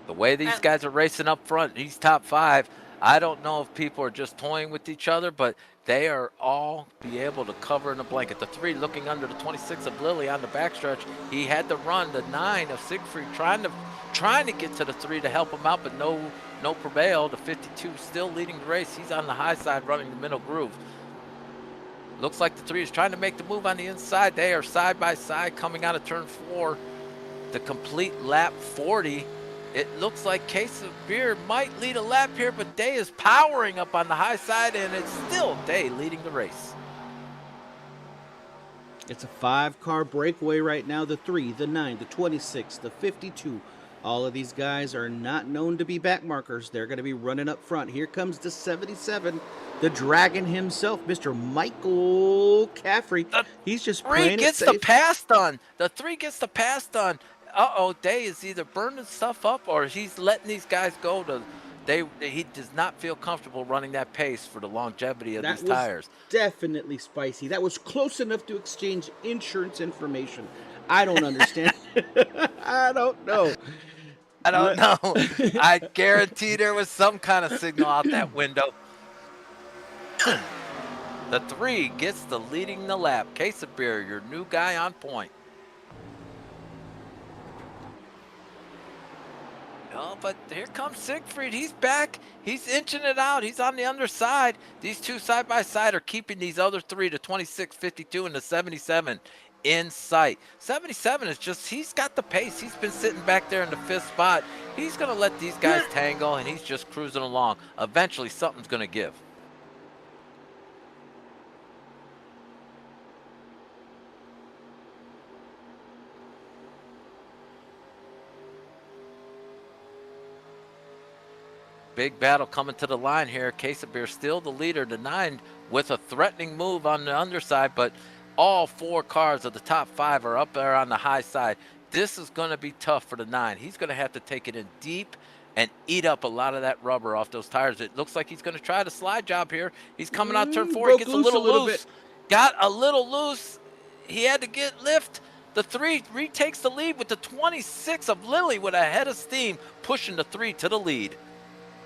The way these guys are racing up front, he's top 5. I don't know if people are just toying with each other, but they are all be able to cover in a blanket. The 3 looking under the 26 of Lily on the backstretch. He had to run. The 9 of Siegfried trying to get to the 3 to help him out, but no prevail. The 52 still leading the race. He's on the high side running the middle groove. Looks like the 3 is trying to make the move on the inside. They are side by side coming out of turn 4. The complete lap 40. It looks like Case of Beer might lead a lap here, but Day is powering up on the high side, and it's still Day leading the race. It's a 5-car breakaway right now. The 3, the 9, the 26, the 52. All of these guys are not known to be back markers. They're going to be running up front. Here comes the 77, the Dragon himself, Mr. Michael Caffrey. He's just playing it safe. The 3 gets the pass done. The 3 gets the pass done. Day is either burning stuff up or he's letting these guys go to. He does not feel comfortable running that pace for the longevity of these tires. Definitely spicy. That was close enough to exchange insurance information. I don't understand. I don't know. I guarantee there was some kind of signal out that window. The 3 gets the leading the lap. Case of Beer, your new guy on point. Oh, but here comes Siegfried. He's back. He's inching it out. He's on the underside. These 2 side by side are keeping these other 3, the 26, 52, and the 77 in sight. 77 is he's got the pace. He's been sitting back there in the 5th spot. He's going to let these guys tangle, and he's just cruising along. Eventually, something's going to give. Big battle coming to the line here. Case of Beer still the leader. The 9 with a threatening move on the underside, but all 4 cars of the top 5 are up there on the high side. This is going to be tough for the 9. He's going to have to take it in deep and eat up a lot of that rubber off those tires. It looks like he's going to try the slide job here. He's coming out turn 4. He gets a little loose. Got a little loose. He had to get lift. The 3 retakes the lead with the 26 of Lily with a head of steam, pushing the 3 to the lead.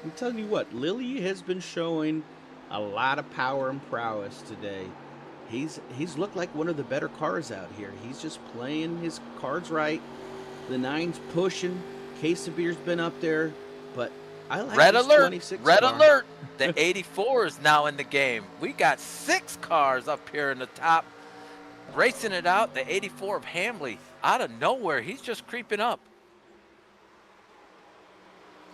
I'm telling you what, Lily has been showing a lot of power and prowess today. He's looked like one of the better cars out here. He's just playing his cards right. The 9's pushing. Case of Beer's been up there, but I like Red this alert! 26 Red car. alert! The 84 is now in the game. We got 6 cars up here in the top, racing it out. The 84 of Hamley, out of nowhere, he's just creeping up.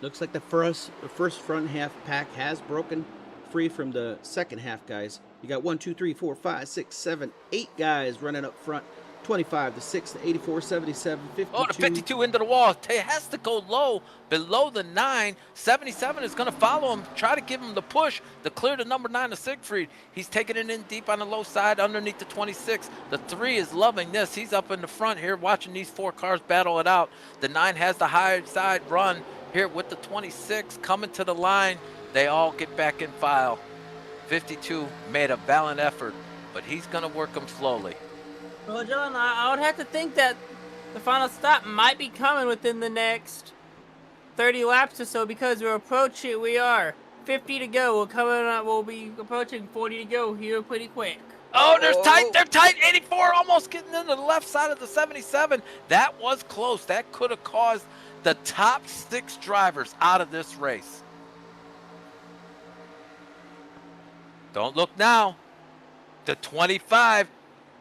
Looks like the first front half pack has broken free from the second half guys. You got 1, 2, 3, 4, 5, 6, 7, 8 guys running up front. 25, the 6, the 84, 77, 52. Oh, the 52 into the wall. It has to go low, below the 9. 77 is going to follow him, try to give him the push to clear the number 9 of Siegfried. He's taking it in deep on the low side underneath the 26. The 3 is loving this. He's up in the front here watching these 4 cars battle it out. The 9 has the high side run here with the 26 coming to the line. They all get back in file. 52 made a valiant effort, but he's going to work them slowly. Well, John, I would have to think that the final stop might be coming within the next 30 laps or so because we're approaching. We are 50 to go. We'll be approaching 40 to go here pretty quick. Oh, they're tight. They're tight. 84 almost getting into the left side of the 77. That was close. That could have caused the top 6 drivers out of this race. Don't look now. The 25.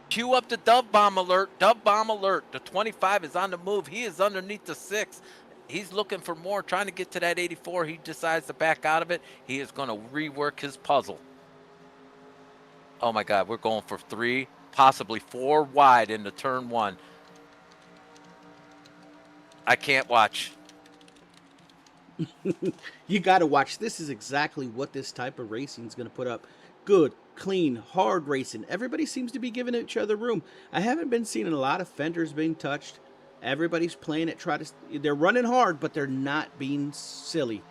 Cue up the dove bomb alert. Dove bomb alert. The 25 is on the move. He is underneath the 6. He's looking for more, trying to get to that 84. He decides to back out of it. He is going to rework his puzzle. Oh my God, we're going for 3, possibly 4 wide into turn 1. I can't watch. You got to watch. This is exactly what this type of racing is going to put up. Good, clean, hard racing. Everybody seems to be giving each other room. I haven't been seeing a lot of fenders being touched. Everybody's playing it. They're running hard, but they're not being silly.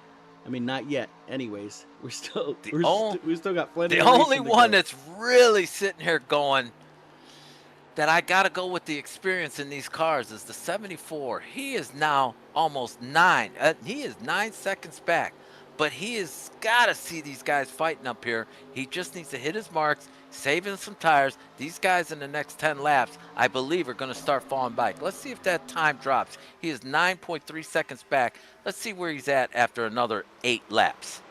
I mean, not yet. Anyways, we still got plenty. The of only racing to one go. that's really sitting here going that I got to go with the experience in these cars is the 74. He is now almost 9. He is 9 seconds back, but he has got to see these guys fighting up here. He just needs to hit his marks, saving some tires. These guys in the next 10 laps, I believe, are going to start falling back. Let's see if that time drops. He is 9.3 seconds back. Let's see where he's at after another 8 laps.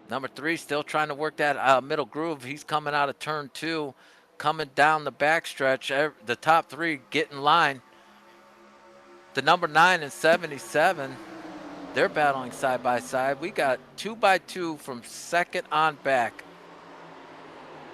Number 3 still trying to work that middle groove. He's coming out of turn 2, coming down the backstretch. The top 3 get in line. The number 9 and 77, they're battling side by side. We got 2 by 2 from second on back.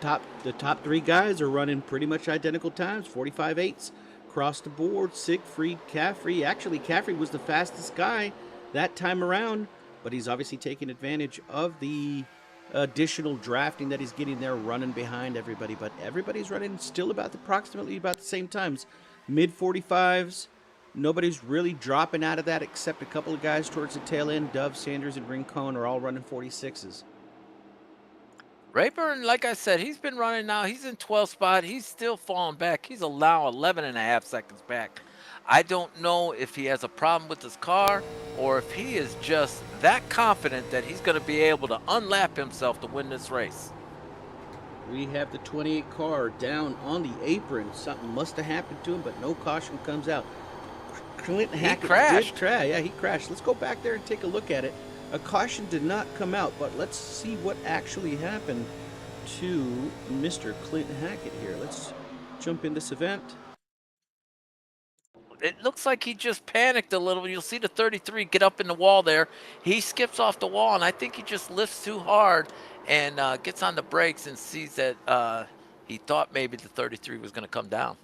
The top 3 guys are running pretty much identical times, 45.8s across the board. Siegfried, Caffrey. Actually, Caffrey was the fastest guy that time around, but he's obviously taking advantage of the additional drafting that he's getting there, running behind everybody. But everybody's running still approximately about the same times, mid 45s. Nobody's really dropping out of that except a couple of guys towards the tail end. Dove, Sanders, and Rincon are all running 46s. Rayburn, like I said, he's been running now. He's in 12th spot. He's still falling back. He's now 11.5 seconds back. I don't know if he has a problem with his car or if he is just that confident that he's going to be able to unlap himself to win this race. We have the 28 car down on the apron. Something must have happened to him, but no caution comes out. Clint Hackett crashed. did try. Yeah, he crashed. Let's go back there and take a look at it. A caution did not come out, but let's see what actually happened to Mr. Clint Hackett here. Let's jump in this event. It looks like he just panicked a little. You'll see the 33 get up in the wall there. He skips off the wall, and I think he just lifts too hard and gets on the brakes and sees that he thought maybe the 33 was going to come down.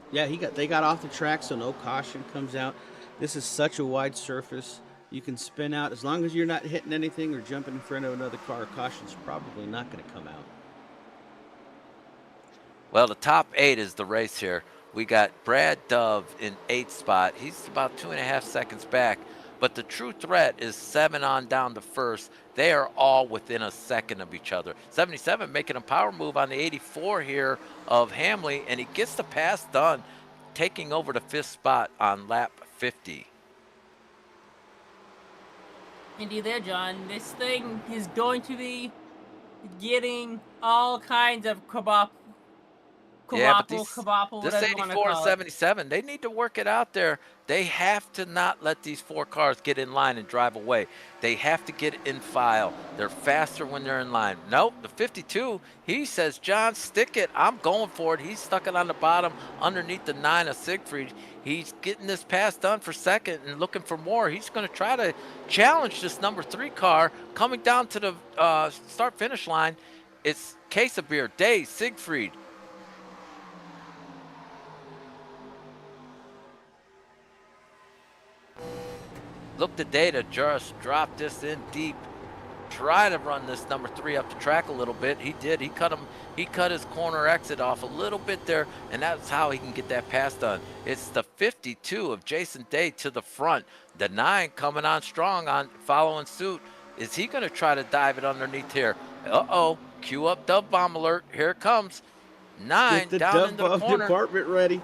Yeah, they got off the track, so no caution comes out. This is such a wide surface. You can spin out. As long as you're not hitting anything or jumping in front of another car, caution's probably not going to come out. Well, the top 8 is the race here. We got Brad Dove in 8th spot. He's about 2.5 seconds back. But the true threat is 7 on down to first. They are all within a second of each other. 77 making a power move on the 84 here of Hamley, and he gets the pass done, taking over the 5th spot on lap 50. Indeed there, John. This thing is going to be getting all kinds of kabobble, This whatever you want to 84 call and it. 77, they need to work it out there. They have to not let these 4 cars get in line and drive away. They have to get in file. They're faster when they're in line. Nope, the 52, he says, John, stick it. I'm going for it. He's stuck it on the bottom underneath the 9 of Siegfried. He's getting this pass done for second and looking for more. He's going to try to challenge this number 3 car coming down to the start-finish line. It's Case of Beer, Day, Siegfried. Look the data, just drop this in deep. Try to run this number 3 up the track a little bit. He did. He cut his corner exit off a little bit there, and that's how he can get that pass done. It's the 52 of Jason Day to the front. The 9 coming on strong on following suit. Is he going to try to dive it underneath here? Uh-oh. Cue up dub bomb alert. Here it comes. Get 9 the down dove into the bomb corner. department ready.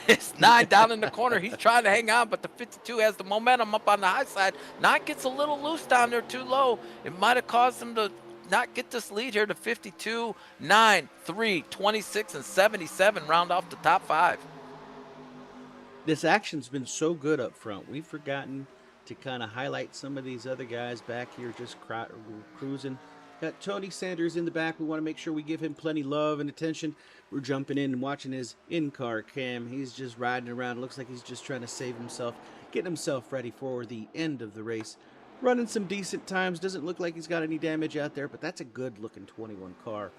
It's 9 down in the corner. He's trying to hang on, but the 52 has the momentum up on the high side. 9 gets a little loose down there, too low. It might have caused him to not get this lead here to 52, 9, 3, 26, and 77 round off the top 5. This action's been so good up front. We've forgotten to kind of highlight some of these other guys back here just cruising. Got Tony Sanders in the back. We want to make sure we give him plenty love and attention. We're jumping in and watching his in-car cam. He's just riding around. Looks like he's just trying to save himself, getting himself ready for the end of the race. Running some decent times. Doesn't look like he's got any damage out there, but that's a good-looking 21 car.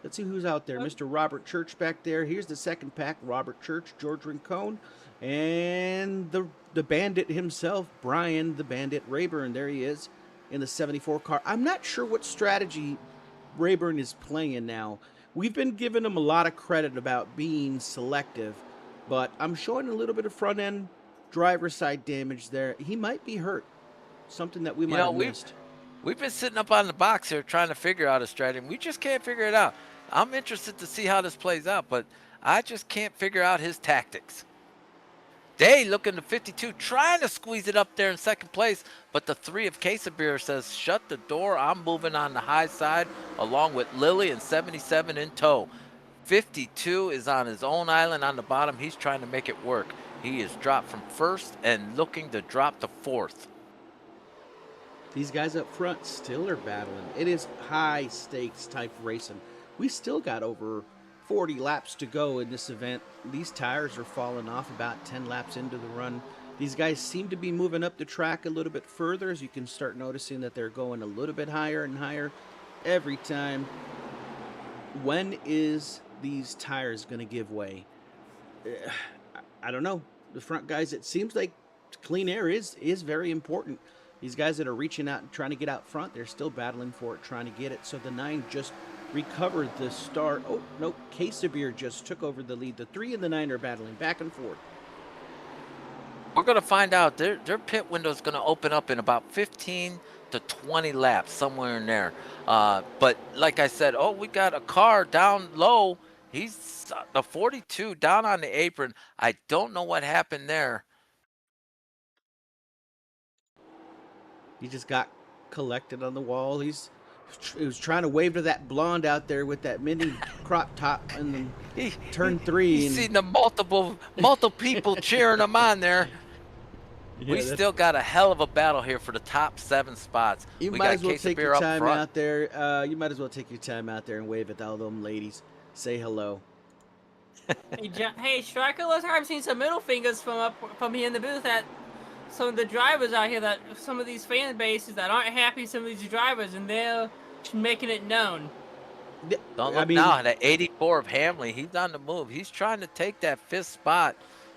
Let's see who's out there. Mr. Robert Church back there. Here's the second pack. Robert Church, George Rincon, and the bandit himself, Brian the Bandit Rayburn. There he is in the 74 car. I'm not sure what strategy Rayburn is playing now. We've been giving him a lot of credit about being selective, but I'm showing a little bit of front end driver's side damage there. He might be hurt. Something that we might have missed. We've been sitting up on the box here trying to figure out a strategy, and we just can't figure it out. I'm interested to see how this plays out, but I just can't figure out his tactics. Day looking to 52, trying to squeeze it up there in second place, but the 3 of Quesabir says, shut the door, I'm moving on the high side, along with Lily and 77 in tow. 52 is on his own island on the bottom. He's trying to make it work. He is dropped from first and looking to drop to fourth. These guys up front still are battling. It is high stakes type racing. We still got over 40 laps to go in this event. These tires are falling off about 10 laps into the run. These guys seem to be moving up the track a little bit further, as you can start noticing that they're going a little bit higher and higher every time. When is these tires going to give way? I don't know. The front guys, it seems like clean air is very important. These guys that are reaching out and trying to get out front, they're still battling for it, trying to get it. So the 9 just recovered the start. Oh, no, Quesabir just took over the lead. The 3 and the 9 are battling back and forth. We're going to find out. Their pit window is going to open up in about 15 to 20 laps, somewhere in there. But like I said, we got a car down low. He's the 42 down on the apron. I don't know what happened there. He just got collected on the wall. He was trying to wave to that blonde out there with that mini crop top and then turn 3. He's seen the multiple people cheering him on there. Yeah, we still got a hell of a battle here for the top 7 spots. You might as well take your time out there. You might as well take your time out there and wave at all them ladies. Say hello. Hey, Striker, looks like I'm seeing some middle fingers from here in the booth at some of the drivers out here, that some of these fan bases that aren't happy with some of these drivers, and they're making it known. Don't look now, that 84 of Hamley, he's on the move. He's trying to take that 5th spot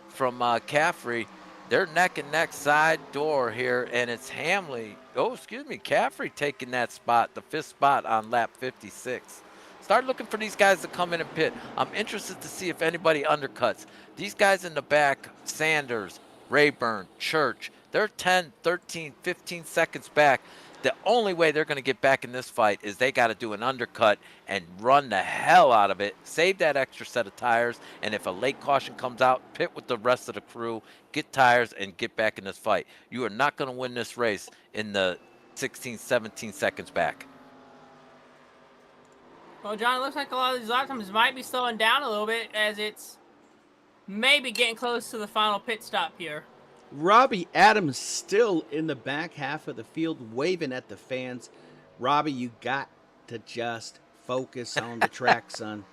from Caffrey. They're neck and neck side door here, and it's Hamley. Caffrey taking that spot, the 5th spot on lap 56. Start looking for these guys to come in and pit. I'm interested to see if anybody undercuts. These guys in the back, Sanders, Rayburn, Church, they're 10, 13, 15 seconds back. The only way they're going to get back in this fight is they got to do an undercut and run the hell out of it, save that extra set of tires, and if a late caution comes out, pit with the rest of the crew, get tires, and get back in this fight. You are not going to win this race in the 16, 17 seconds back. Well, John, it looks like a lot of these lap times might be slowing down a little bit, as it's maybe getting close to the final pit stop here. Robbie Adams still in the back half of the field waving at the fans. Robbie, you got to just focus on the track, son.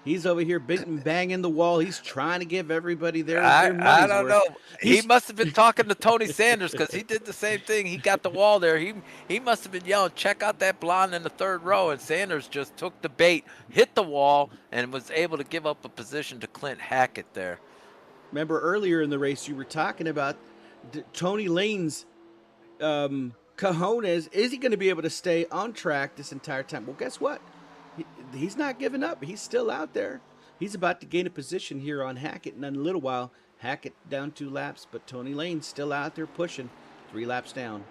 He's over here banging the wall. He's trying to give everybody their money's worth. I don't know. He must have been talking to Tony Sanders, because he did the same thing. He got the wall there. He must have been yelling, check out that blonde in the 3rd row, and Sanders just took the bait, hit the wall, and was able to give up a position to Clint Hackett there. Remember earlier in the race you were talking about Tony Lane's cojones. Is he going to be able to stay on track this entire time? Well, guess what? He's not giving up. He's still out there. He's about to gain a position here on Hackett in a little while. Hackett down 2 laps, but Tony Lane's still out there pushing 3 laps down.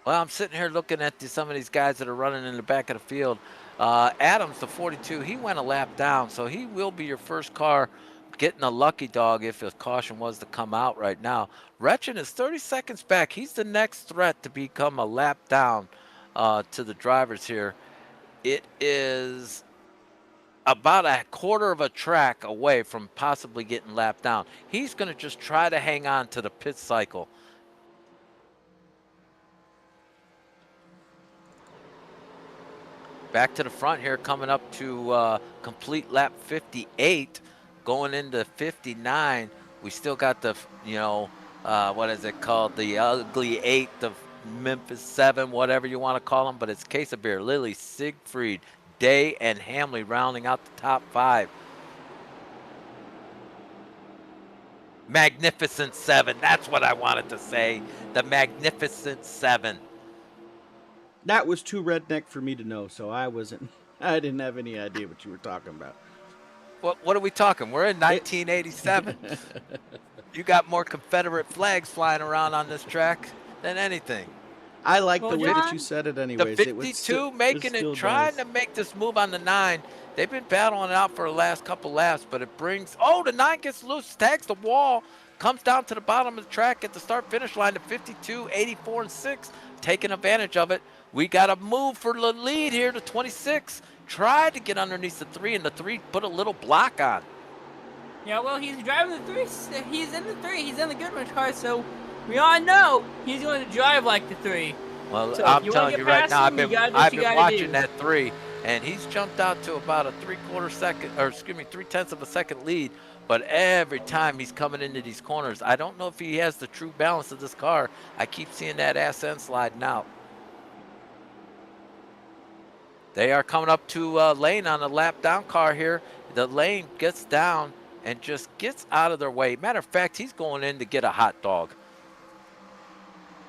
Well, I'm sitting here looking at some of these guys that are running in the back of the field. Adams, the 42, he went a lap down, so he will be your first car getting a lucky dog if his caution was to come out right now. Retchen is 30 seconds back. He's the next threat to become a lap down to the drivers here. It is about a quarter of a track away from possibly getting lapped down. He's going to just try to hang on to the pit cycle. Back to the front here, coming up to complete lap 58, going into 59. We still got the, what is it called? The ugly 8, the Memphis 7, whatever you want to call them, but it's Case of Beer, Lilly, Siegfried, Day, and Hamley rounding out the top 5. Magnificent 7, that's what I wanted to say. The Magnificent 7. That was too redneck for me to know, so I didn't have any idea what you were talking about. What are we talking? We're in 1987. You got more Confederate flags flying around on this track than anything. I like the way that John, you said it anyways. The 52 trying to make this move on the 9. They've been battling it out for the last couple laps, but it brings, the 9 gets loose, tags the wall, comes down to the bottom of the track at the start-finish line to 52, 84, and 6, taking advantage of it. We got a move for the lead here to 26. Tried to get underneath the 3, and the 3 put a little block on. Yeah, well, he's driving the 3. He's in the 3. He's in the Goodwin car, so we all know he's going to drive like the 3. Well, So I'm you telling wanna you get right past now, him, I've you been gotta watching do. that 3, and he's jumped out to about a 3/4 second, or excuse me, 3/10 of a second lead. But every time he's coming into these corners, I don't know if he has the true balance of this car. I keep seeing that ass end sliding out. They are coming up to Lane on a lap down car here. The Lane gets down and just gets out of their way. Matter of fact, he's going in to get a hot dog.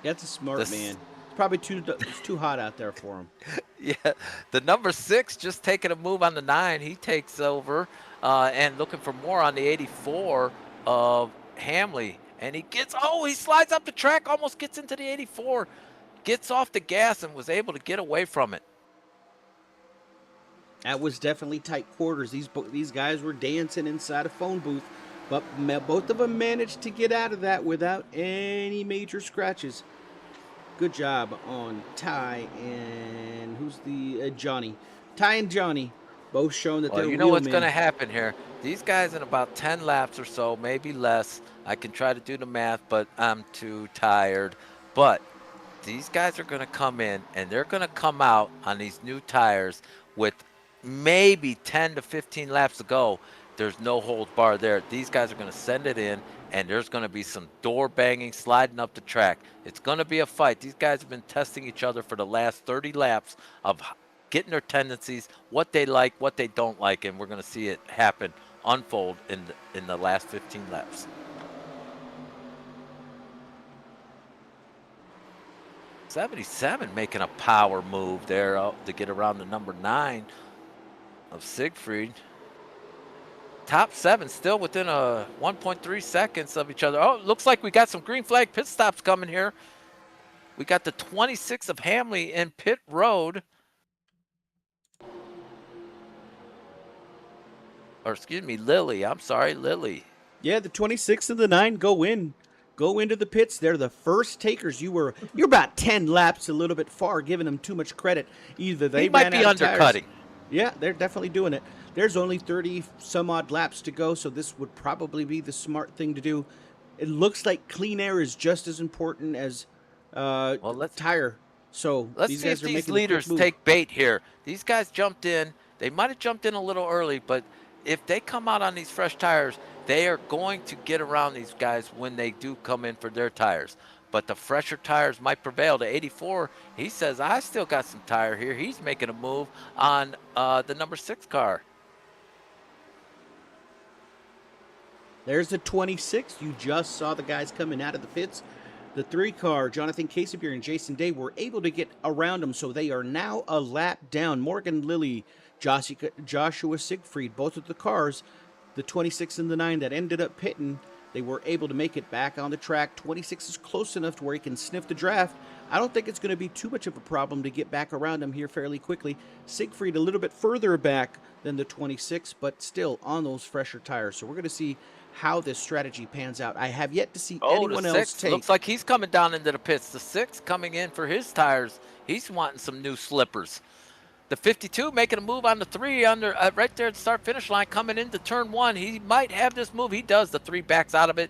That's a smart man. It's probably too hot out there for him. Yeah, the number 6 just taking a move on the 9. He takes over and looking for more on the 84 of Hamley. And he slides up the track, almost gets into the 84, gets off the gas and was able to get away from it. That was definitely tight quarters. These guys were dancing inside a phone booth, but both of them managed to get out of that without any major scratches. Good job on Ty and who's the Johnny. Ty and Johnny both showing that they're you know real what's men. going to happen here. These guys in about 10 laps or so, maybe less. I can try to do the math, but I'm too tired. But these guys are going to come in, and they're going to come out on these new tires with maybe 10 to 15 laps to go. There's no hold bar there. These guys are going to send it in, and there's going to be some door banging, sliding up the track. It's going to be a fight. These guys have been testing each other for the last 30 laps of getting their tendencies, what they like, what they don't like, and we're going to see it happen, unfold in the last 15 laps. '77 making a power move there to get around the number 9 of Siegfried. Top 7 still within a 1.3 seconds of each other. Oh, looks like we got some green flag pit stops coming here. We got the 26 of Hamley in pit road. Or excuse me, Lilly. I'm sorry, Lilly. Yeah, the 26 and the 9 go into the pits. They're the first takers. You're about 10 laps a little bit far, giving them too much credit. Either they might be undercutting. Yeah, they're definitely doing it. There's only 30 some odd laps to go, so this would probably be the smart thing to do. It looks like clean air is just as important as tire. So Let's see if these leaders take bait here. These guys jumped in. They might have jumped in a little early, but if they come out on these fresh tires, they are going to get around these guys when they do come in for their tires. But the fresher tires might prevail. To 84, he says, I still got some tire here. He's making a move on the number 6 car. There's the 26. You just saw the guys coming out of the pits. The 3 car, Jonathan Casebeer and Jason Day, were able to get around them, so they are now a lap down. Morgan Lilly, Joshua Siegfried, both of the cars, the 26 and the 9 that ended up pitting, They were able to make it back on the track. 26 is close enough to where he can sniff the draft. I don't think it's going to be too much of a problem to get back around him here fairly quickly. Siegfried a little bit further back than the 26, but still on those fresher tires. So we're going to see how this strategy pans out. I have yet to see anyone the else 6 take. looks like he's coming down into the pits. The 6 coming in for his tires. He's wanting some new slippers. The 52 making a move on the 3 under right there at the start-finish line, coming into turn 1. He might have this move. He does. The 3 backs out of it.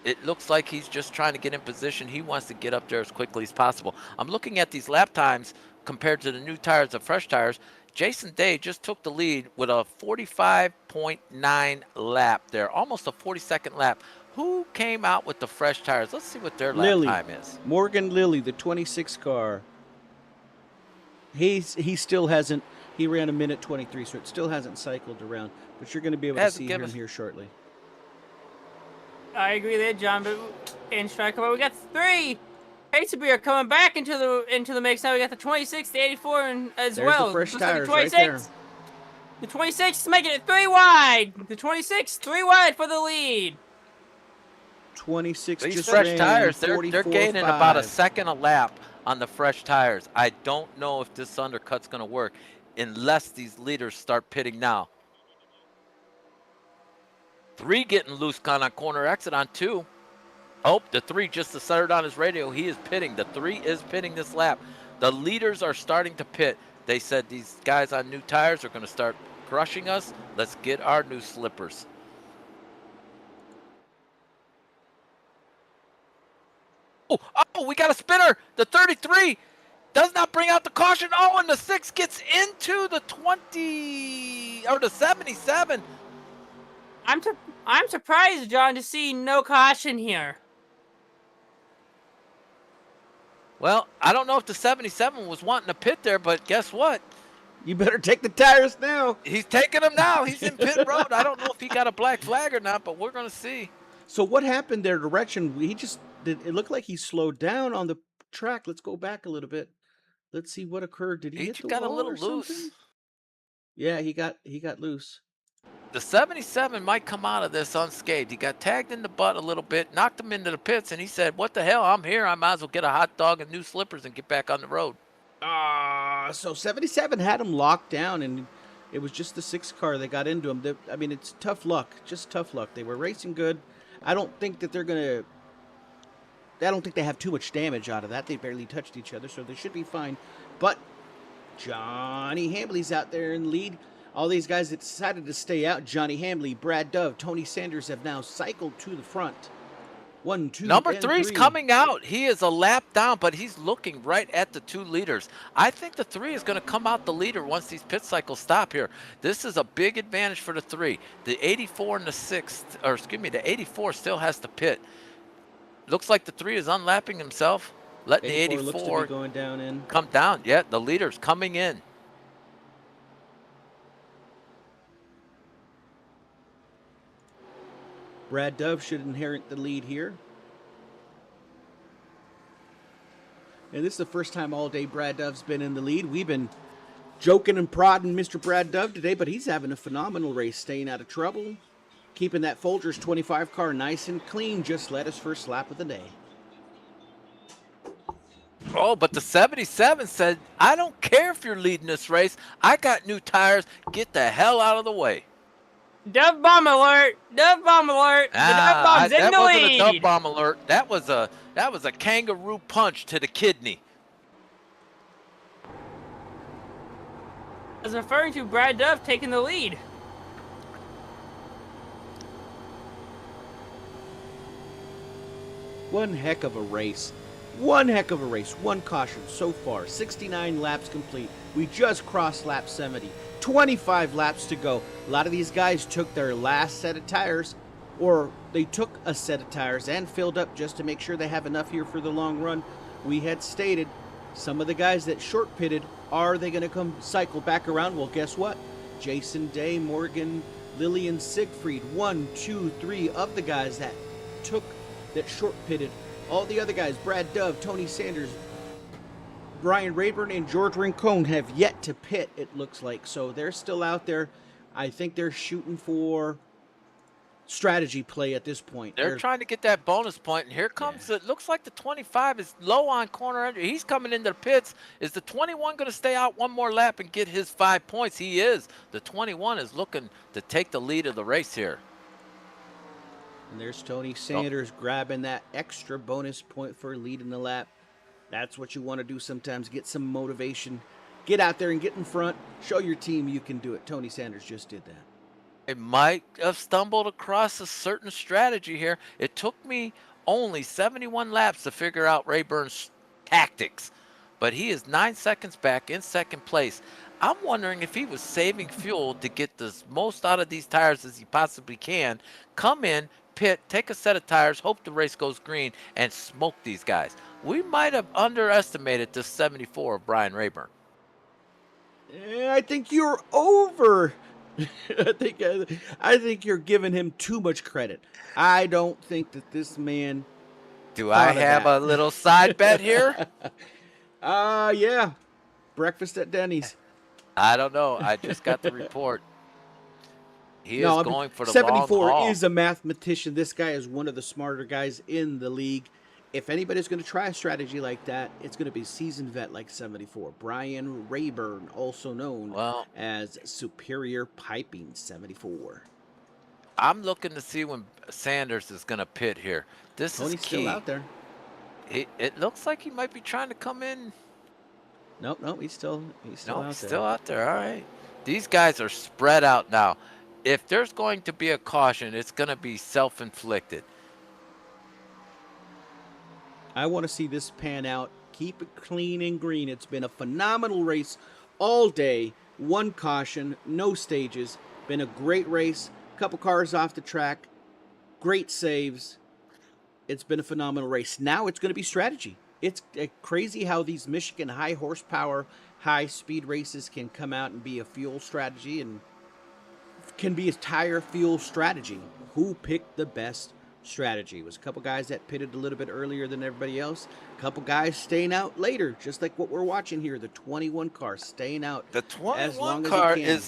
It looks like he's just trying to get in position. He wants to get up there as quickly as possible. I'm looking at these lap times compared to the new tires, the fresh tires. Jason Day just took the lead with a 45.9 lap there, almost a 42nd lap. Who came out with the fresh tires? Let's see what their lap time is. Morgan Lilly, the 26 car. He still hasn't. He ran a minute 23, so it still hasn't cycled around. But you're going to be able to see him here shortly. I agree there, John. But in striker, we got 3. Pacebeer coming back into the mix now. We got the 26, the 84, and as There's well. the fresh Looks like tires the right there. The 26 is making it 3 wide. The 26 3 wide for the lead. 26 These just fresh ran tires, they're gaining 44.5. about a second a lap on the fresh tires. I don't know if this undercut's going to work unless these leaders start pitting now. 3 getting loose on corner exit on 2. Oh, the 3 just decided on his radio. He is pitting. The 3 is pitting this lap. The leaders are starting to pit. They said these guys on new tires are going to start crushing us. Let's get our new slippers. Oh, we got a spinner. The 33 does not bring out the caution. Oh, and the 6 gets into the 20 or the 77. I'm surprised, John, to see no caution here. Well, I don't know if the 77 was wanting to pit there, but guess what? You better take the tires now. He's taking them now. He's in pit road. I don't know if he got a black flag or not, but we're going to see. So what happened there, direction? It looked like he slowed down on the track. Let's go back a little bit. Let's see what occurred. Did he hit the got a wall little or something? loose. Yeah, he got loose. The 77 might come out of this unscathed. He got tagged in the butt a little bit, knocked him into the pits, and he said, what the hell? I'm here. I might as well get a hot dog and new slippers and get back on the road. So 77 had him locked down, and it was just the 6 car that got into him. I mean, it's tough luck. Just tough luck. They were racing good. I don't think that I don't think they have too much damage out of that. They barely touched each other, so they should be fine. But Johnny Hambley's out there in the lead. All these guys that decided to stay out, Johnny Hambley, Brad Dove, Tony Sanders, have now cycled to the front. 1, 2, Number and 3's 3. coming out. He is a lap down, but he's looking right at the 2 leaders. I think the 3 is going to come out the leader once these pit cycles stop here. This is a big advantage for the 3. The 84 and the 6, or excuse me, the 84 still has to pit. Looks like the 3 is unlapping himself, letting the 84 looks to be going down in. come down. Yeah, the leader's coming in. Brad Dove should inherit the lead here. And this is the first time all day Brad Dove's been in the lead. We've been joking and prodding Mr. Brad Dove today, but he's having a phenomenal race, staying out of trouble, keeping that Folgers 25 car nice and clean. Just led his first lap of the day. Oh, but the 77 said, I don't care if you're leading this race. I got new tires. Get the hell out of the way. Dove bomb alert! Dove bomb alert! The Dove bomb's in the that lead! wasn't a dove bomb alert. That was a kangaroo punch to the kidney. I was referring to Brad Dove taking the lead. One heck of a race. One heck of a race. One caution so far. 69 laps complete. We just crossed lap 70. 25 laps to go. A lot of these guys took their last set of tires, or they took a set of tires and filled up just to make sure they have enough here for the long run. We had stated some of the guys that short pitted, are they going to come cycle back around? Well, guess what? Jason Day, Morgan, Lillian, Siegfried, 1, 2, 3 of the guys that short pitted. All the other guys, Brad Dove, Tony Sanders, Brian Rayburn, and George Rincon have yet to pit, it looks like. So they're still out there. I think they're shooting for strategy play at this point. They're trying to get that bonus point, and here comes it. Looks like the 25 is low on corner entry. He's coming into the pits. Is the 21 going to stay out one more lap and get his 5 points? He is. The 21 is looking to take the lead of the race here. And there's Tony Sanders grabbing that extra bonus point for leading the lap. That's what you want to do sometimes. Get some motivation. Get out there and get in front. Show your team you can do it. Tony Sanders just did that. It might have stumbled across a certain strategy here. It took me only 71 laps to figure out Rayburn's tactics, but he is 9 seconds back in second place. I'm wondering if he was saving fuel to get the most out of these tires as he possibly can. Come in, pit, take a set of tires, hope the race goes green, and smoke these guys. We might have underestimated this 74 of Brian Rayburn. I think you're over. I think you're giving him too much credit. I don't think that this man. Do I have a little side bet here? Yeah. Breakfast at Denny's. I don't know. I just got the report. He is going for the 74 long haul. is a mathematician. This guy is one of the smarter guys in the league. If anybody's going to try a strategy like that, it's going to be a seasoned vet like 74. Brian Rayburn, also known as Superior Piping 74. I'm looking to see when Sanders is going to pit here. This Tony's is key. still out there. It looks like he might be trying to come in. Nope, he's still out there. Still out there. All right. These guys are spread out now. If there's going to be a caution, it's going to be self-inflicted. I want to see this pan out. Keep it clean and green. It's been a phenomenal race all day. One caution, no stages. Been a great race. Couple cars off the track. Great saves. It's been a phenomenal race. Now it's going to be strategy. It's crazy how these Michigan high horsepower, high speed races can come out and be a fuel strategy and can be a tire fuel strategy. Who picked the best strategy? It was a couple guys that pitted a little bit earlier than everybody else. A couple guys staying out later, just like what we're watching here. The 21 car staying out. The 21 as long car as he can.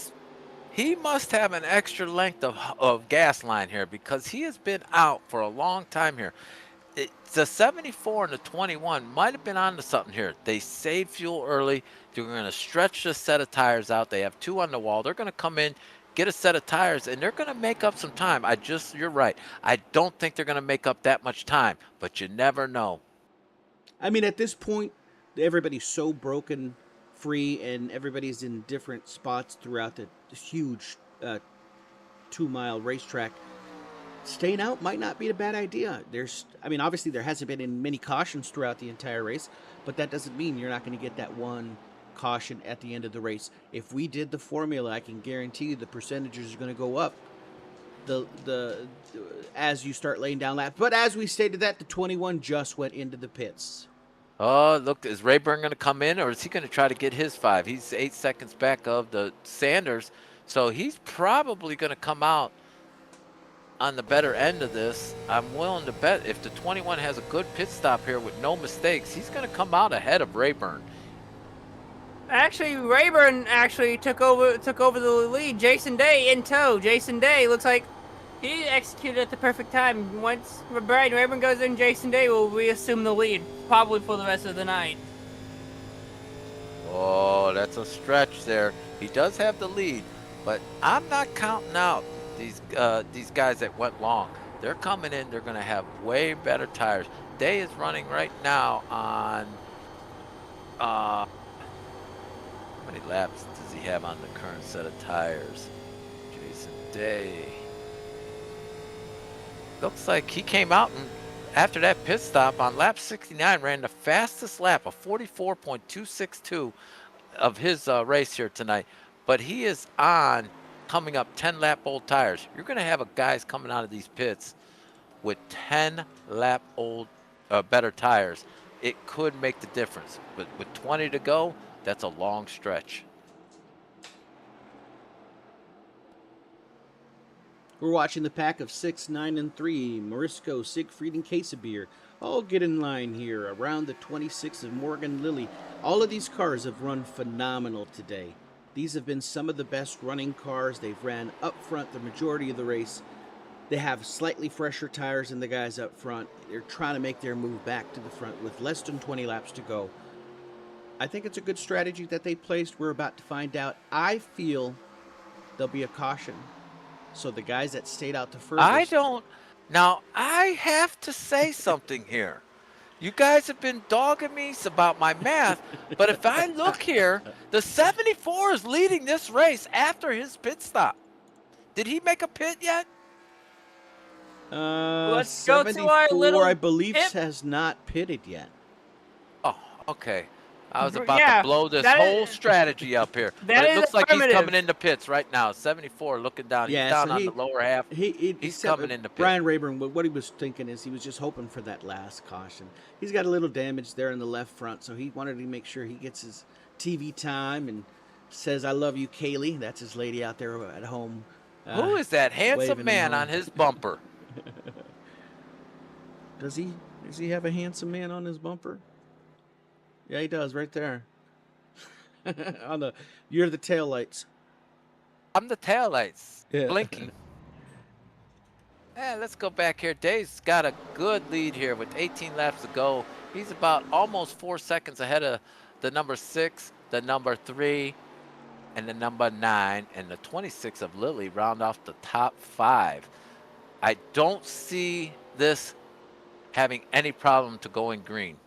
he must have an extra length of gas line here because he has been out for a long time here. The 74 and the 21 might have been onto something here. They saved fuel early. They're going to stretch this set of tires out. They have 2 on the wall. They're going to come in, get a set of tires, and they're going to make up some time. You're right. I don't think they're going to make up that much time, but you never know. I mean, at this point, everybody's so broken free, and everybody's in different spots throughout the huge 2-mile racetrack. Staying out might not be a bad idea. Obviously there hasn't been many cautions throughout the entire race, but that doesn't mean you're not going to get that one caution at the end of the race. If we did the formula, I can guarantee you the percentages are going to go up as you start laying down laps. But as we stated that, the 21 just went into the pits. Oh, look, is Rayburn going to come in, or is he going to try to get his 5? He's 8 seconds back of the Sanders, so he's probably going to come out on the better end of this. I'm willing to bet if the 21 has a good pit stop here with no mistakes, he's going to come out ahead of Rayburn. Actually, Rayburn took over the lead. Jason Day in tow. Jason Day looks like he executed at the perfect time. Once Brian Rayburn goes in, Jason Day will reassume the lead, probably for the rest of the night. Oh, that's a stretch there. He does have the lead, but I'm not counting out these guys that went long. They're coming in. They're going to have way better tires. Day is running right now on how many laps does he have on the current set of tires? Jason Day. Looks like he came out and after that pit stop on lap 69 ran the fastest lap of 44.262 of his race here tonight. But he is on coming up 10 lap old tires. You're going to have guys coming out of these pits with 10 lap old better tires. It could make the difference, but with 20 to go, that's a long stretch. We're watching the pack of 6, 9, and 3. Morisco, Siegfried, and Casebeer all get in line here around the 26 of Morgan Lilly. All of these cars have run phenomenal today. These have been some of the best running cars. They've ran up front the majority of the race. They have slightly fresher tires than the guys up front. They're trying to make their move back to the front with less than 20 laps to go. I think it's a good strategy that they placed. We're about to find out. I feel there'll be a caution. So the guys that stayed out the furthest. I don't. Now, I have to say something here. You guys have been dogging me about my math, but if I look here, the 74 is leading this race after his pit stop. Did he make a pit yet? Let's go to our 74, little I believe, pit. has not pitted yet. Oh, okay. I was about Yeah, to blow this that whole is- strategy up here. that But it is looks like he's affirmative. coming into pits right now. 74 looking down. He's Yeah, down so on the lower half. He's except coming into pit. Brian Rayburn, what he was thinking is he was just hoping for that last caution. He's got a little damage there in the left front, so he wanted to make sure he gets his TV time and says, "I love you, Kaylee." That's his lady out there at home. Who is that waving handsome him man home. on his bumper? Does he have a handsome man on his bumper? Yeah, he does, right there. You're the taillights. I'm the taillights Yeah. blinking. Let's go back here. Dave's got a good lead here with 18 laps to go. He's about almost 4 seconds ahead of the number 6, the number 3, and the number 9, and the 26 of Lily round off the top 5. I don't see this having any problem to going green.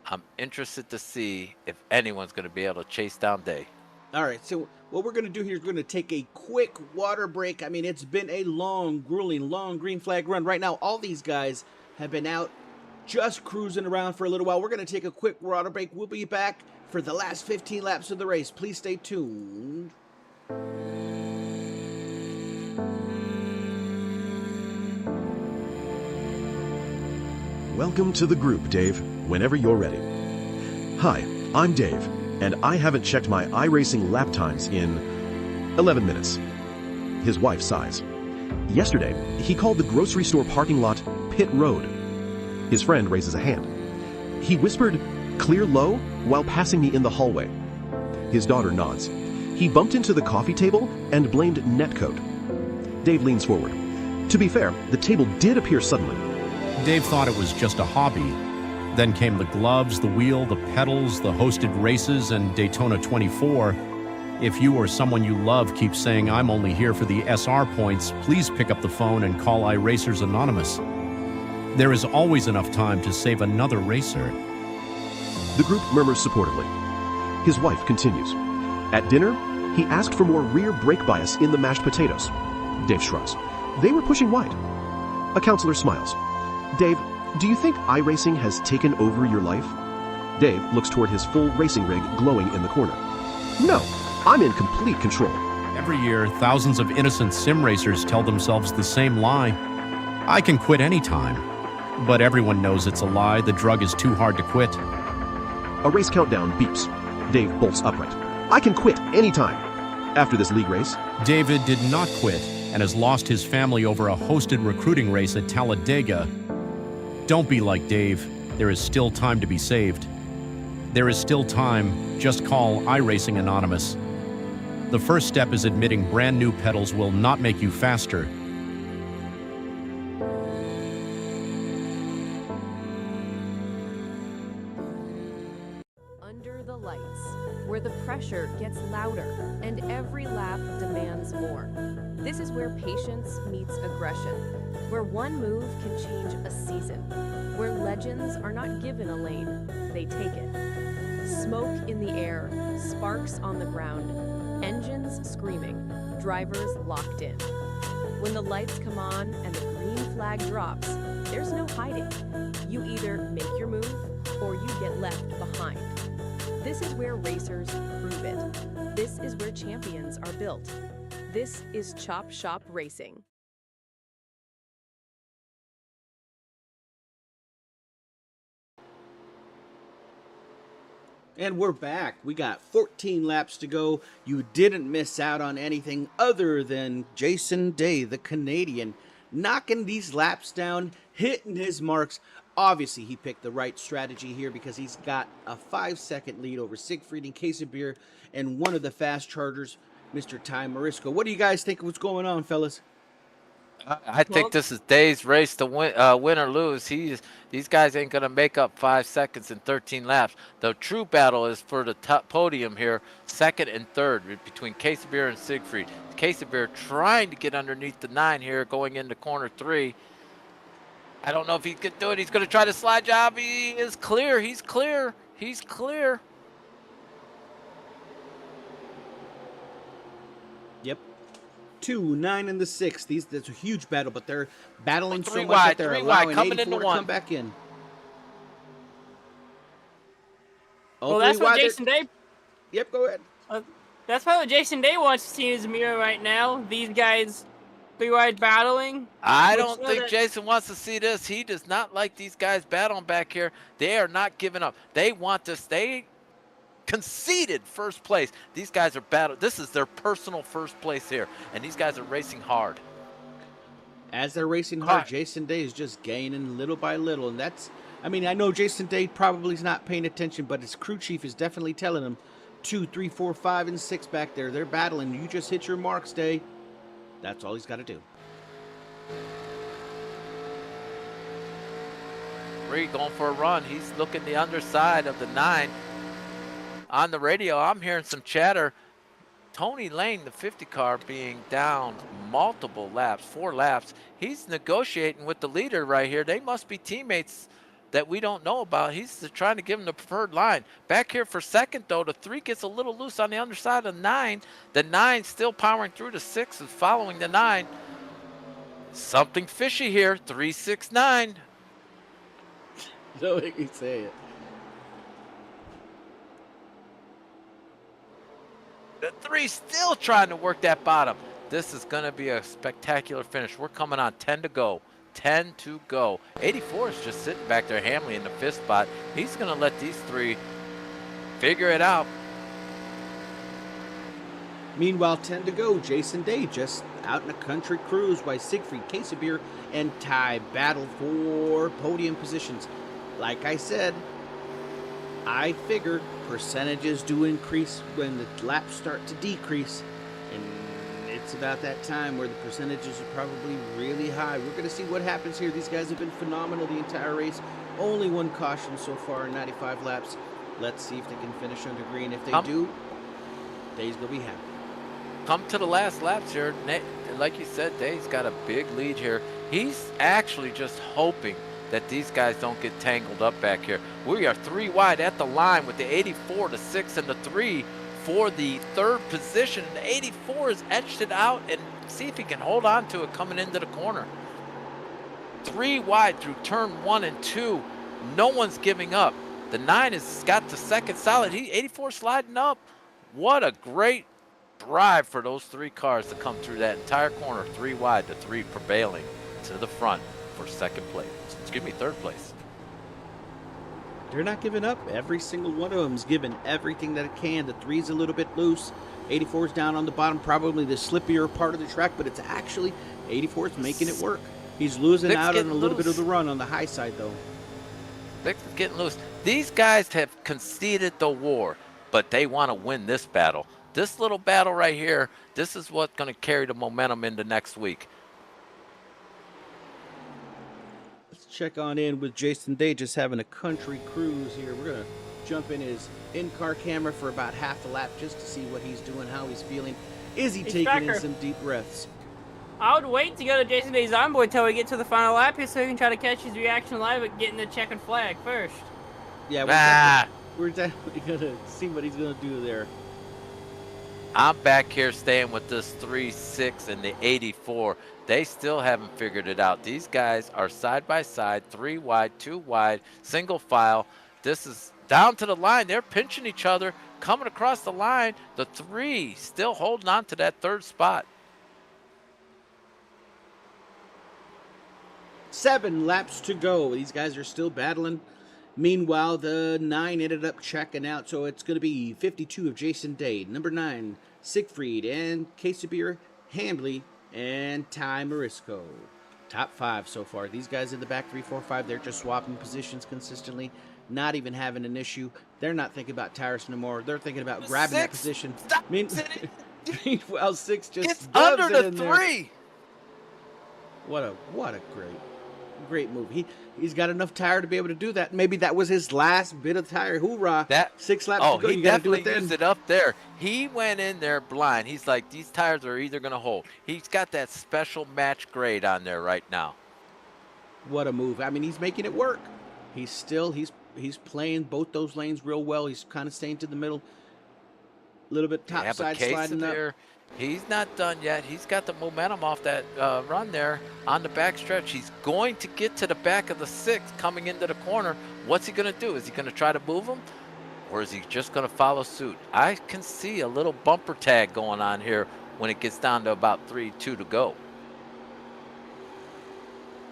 I'm interested to see if anyone's going to be able to chase down Dave. All right, so what we're going to do here is we're going to take a quick water break. I mean, it's been a long, grueling, long green flag run. Right now, all these guys have been out just cruising around for a little while. We're going to take a quick water break. We'll be back for the last 15 laps of the race. Please stay tuned. Welcome to the group, Dave, whenever you're ready. Hi, I'm Dave, and I haven't checked my iRacing lap times in 11 minutes. His wife sighs. Yesterday, he called the grocery store parking lot Pit Road. His friend raises a hand. He whispered, "Clear low," while passing me in the hallway. His daughter nods. He bumped into the coffee table and blamed netcode. Dave leans forward. To be fair, the table did appear suddenly. Dave thought it was just a hobby. Then came the gloves, the wheel, the pedals, the hosted races, and Daytona 24. If you or someone you love keeps saying, "I'm only here for the SR points," please pick up the phone and call iRacers Anonymous. There is always enough time to save another racer. The group murmurs supportively. His wife continues. At dinner, he asked for more rear brake bias in the mashed potatoes. Dave shrugs. They were pushing wide. A counselor smiles. Dave, do you think iRacing has taken over your life? Dave looks toward his full racing rig glowing in the corner. No, I'm in complete control. Every year, thousands of innocent sim racers tell themselves the same lie. I can quit anytime. But everyone knows it's a lie. The drug is too hard to quit. A race countdown beeps. Dave bolts upright. I can quit anytime. After this league race, David did not quit and has lost his family over a hosted recruiting race at Talladega. Don't be like Dave. There is still time to be saved. There is still time. Just call iRacing Anonymous. The first step is admitting brand new pedals will not make you faster. Under the lights, where the pressure gets louder and every lap demands more. This is where patience meets aggression, where one move can change a season, where legends are not given a lane, they take it. Smoke in the air, sparks on the ground, engines screaming, drivers locked in. When the lights come on and the green flag drops, there's no hiding. You either make your move or you get left behind. This is where racers prove it. This is where champions are built. This is Chop Shop Racing. And we're back. We got 14 laps to go. You didn't miss out on anything other than Jason Day, the Canadian, knocking these laps down, hitting his marks. Obviously, he picked the right strategy here because he's got a 5-second lead over Siegfried and Case of Beer and one of the fast chargers, Mr. Ty Marisco. What do you guys think of what's going on, fellas? I think Well- this is Day's race to win, win or lose. These guys ain't gonna make up 5 seconds in 13 laps. The true battle is for the top podium here, second and third, between Casebeer and Siegfried. Casebeer trying to get underneath the 9 here, going into corner 3. I don't know if he could do it. He's gonna try to slide job. He is clear. He's clear. He's clear. Yep. 2, 9, and the 6. That's a huge battle, but they're battling so Three much wide, that they're three wide, allowing coming 84 into to one. come back in. Well, that's what Jason Day. Yep, go ahead. That's probably what Jason Day wants to see in his mirror right now. These guys, 3 wide battling. I Which don't know think that- Jason wants to see this. He does not like these guys battling back here. They are not giving up. They want to stay conceded first place. These guys are battle. This is their personal first place here, and these guys are racing hard. As they're racing hard, Right. Jason Day is just gaining little by little, and that's. I mean, I know Jason Day probably is not paying attention, but his crew chief is definitely telling him 2, 3, 4, 5, and 6 back there. They're battling. You just hit your marks, Day. That's all he's got to do. 3 going for a run. He's looking the underside of the 9. On the radio, I'm hearing some chatter. Tony Lane, the 50 car, being down multiple laps, 4 laps. He's negotiating with the leader right here. They must be teammates that we don't know about. He's trying to give him the preferred line. Back here for second, though, the 3 gets a little loose on the underside of the 9. The 9 still powering through. The 6 is following the 9. Something fishy here. 3, 6, 9. Don't make me say it. The 3 still trying to work that bottom. This is going to be a spectacular finish. We're coming on 10 to go. 10 to go. 84 is just sitting back there, Hamley in the 5th spot. He's going to let these 3 figure it out. Meanwhile, 10 to go. Jason Day just out in a country cruise while Siegfried, Casebeer, and Ty battle for podium positions. Like I said, I figured percentages do increase when the laps start to decrease, and it's about that time where the percentages are probably really high. We're going to see what happens here. These guys have been phenomenal the entire race. Only 1 caution so far in 95 laps. Let's see if they can finish under green. If they do, Day's going to be happy. Come to the last laps here. Like you said, Day's got a big lead here. He's actually just hoping that these guys don't get tangled up back here. We are 3 wide at the line with the 84, the 6, and the 3 for the 3rd position. And the 84 has etched it out, and see if he can hold on to it coming into the corner. 3 wide through turn 1 and 2. No one's giving up. The 9 has got the 2nd solid. 84 sliding up. What a great drive for those 3 cars to come through that entire corner. 3 wide, the 3 prevailing to the front for 2nd place. Excuse me, 3rd place. They're not giving up. Every single one of them's giving everything that it can. The 3's a little bit loose. 84's down on the bottom, probably the slippier part of the track, but it's actually 84's making it work. He's losing 6 out on getting a little bit loose. of the run on the high side, though. 6 is getting loose. These guys have conceded the war, but they want to win this battle. This little battle right here, this is what's going to carry the momentum into next week. Let's check on in with Jason Day, just having a country cruise here. We're going to jump in his in-car camera for about half a lap just to see what he's doing, how he's feeling. Is he Hey, taking in Tracker. some deep breaths? I would wait to go to Jason Day's onboard until we get to the final lap here so we can try to catch his reaction live at getting the checkered flag first. Yeah, Ah, we're definitely going to see what he's going to do there. I'm back here staying with this 3, 6, and the 84. They still haven't figured it out. These guys are side by side, 3 wide, 2 wide, single file. This is down to the line. They're pinching each other, coming across the line. The 3 still holding on to that 3rd spot. 7 laps to go. These guys are still battling. Meanwhile, the 9 ended up checking out, so it's going to be 52 of Jason Day, number 9, Siegfried, and Casebeer, Hamley, and Ty Marisco. Top 5 so far. These guys in the back, 3, 4, 5, they're just swapping positions consistently, not even having an issue. They're not thinking about tires no more. They're thinking about grabbing that 6, position. stop Meanwhile, 6 just It's doves under it the in there. 3. What a great move. He's got enough tire to be able to do that. Maybe that was his last bit of tire. Hoorah! That 6 laps to go. he You got to do it definitely then. used it up there. He went in there blind. He's like, these tires are either gonna hold. He's got that special match grade on there right now. What a move. I mean, he's making it work. He's playing both those lanes real well. He's kind of staying to the middle. A little bit top side sliding up. Here. He's not done yet. He's got the momentum off that run there on the back stretch. He's going to get to the back of the 6 coming into the corner. What's he going to do? Is he going to try to move him? Or is he just going to follow suit? I can see a little bumper tag going on here when it gets down to about 3-2 to go.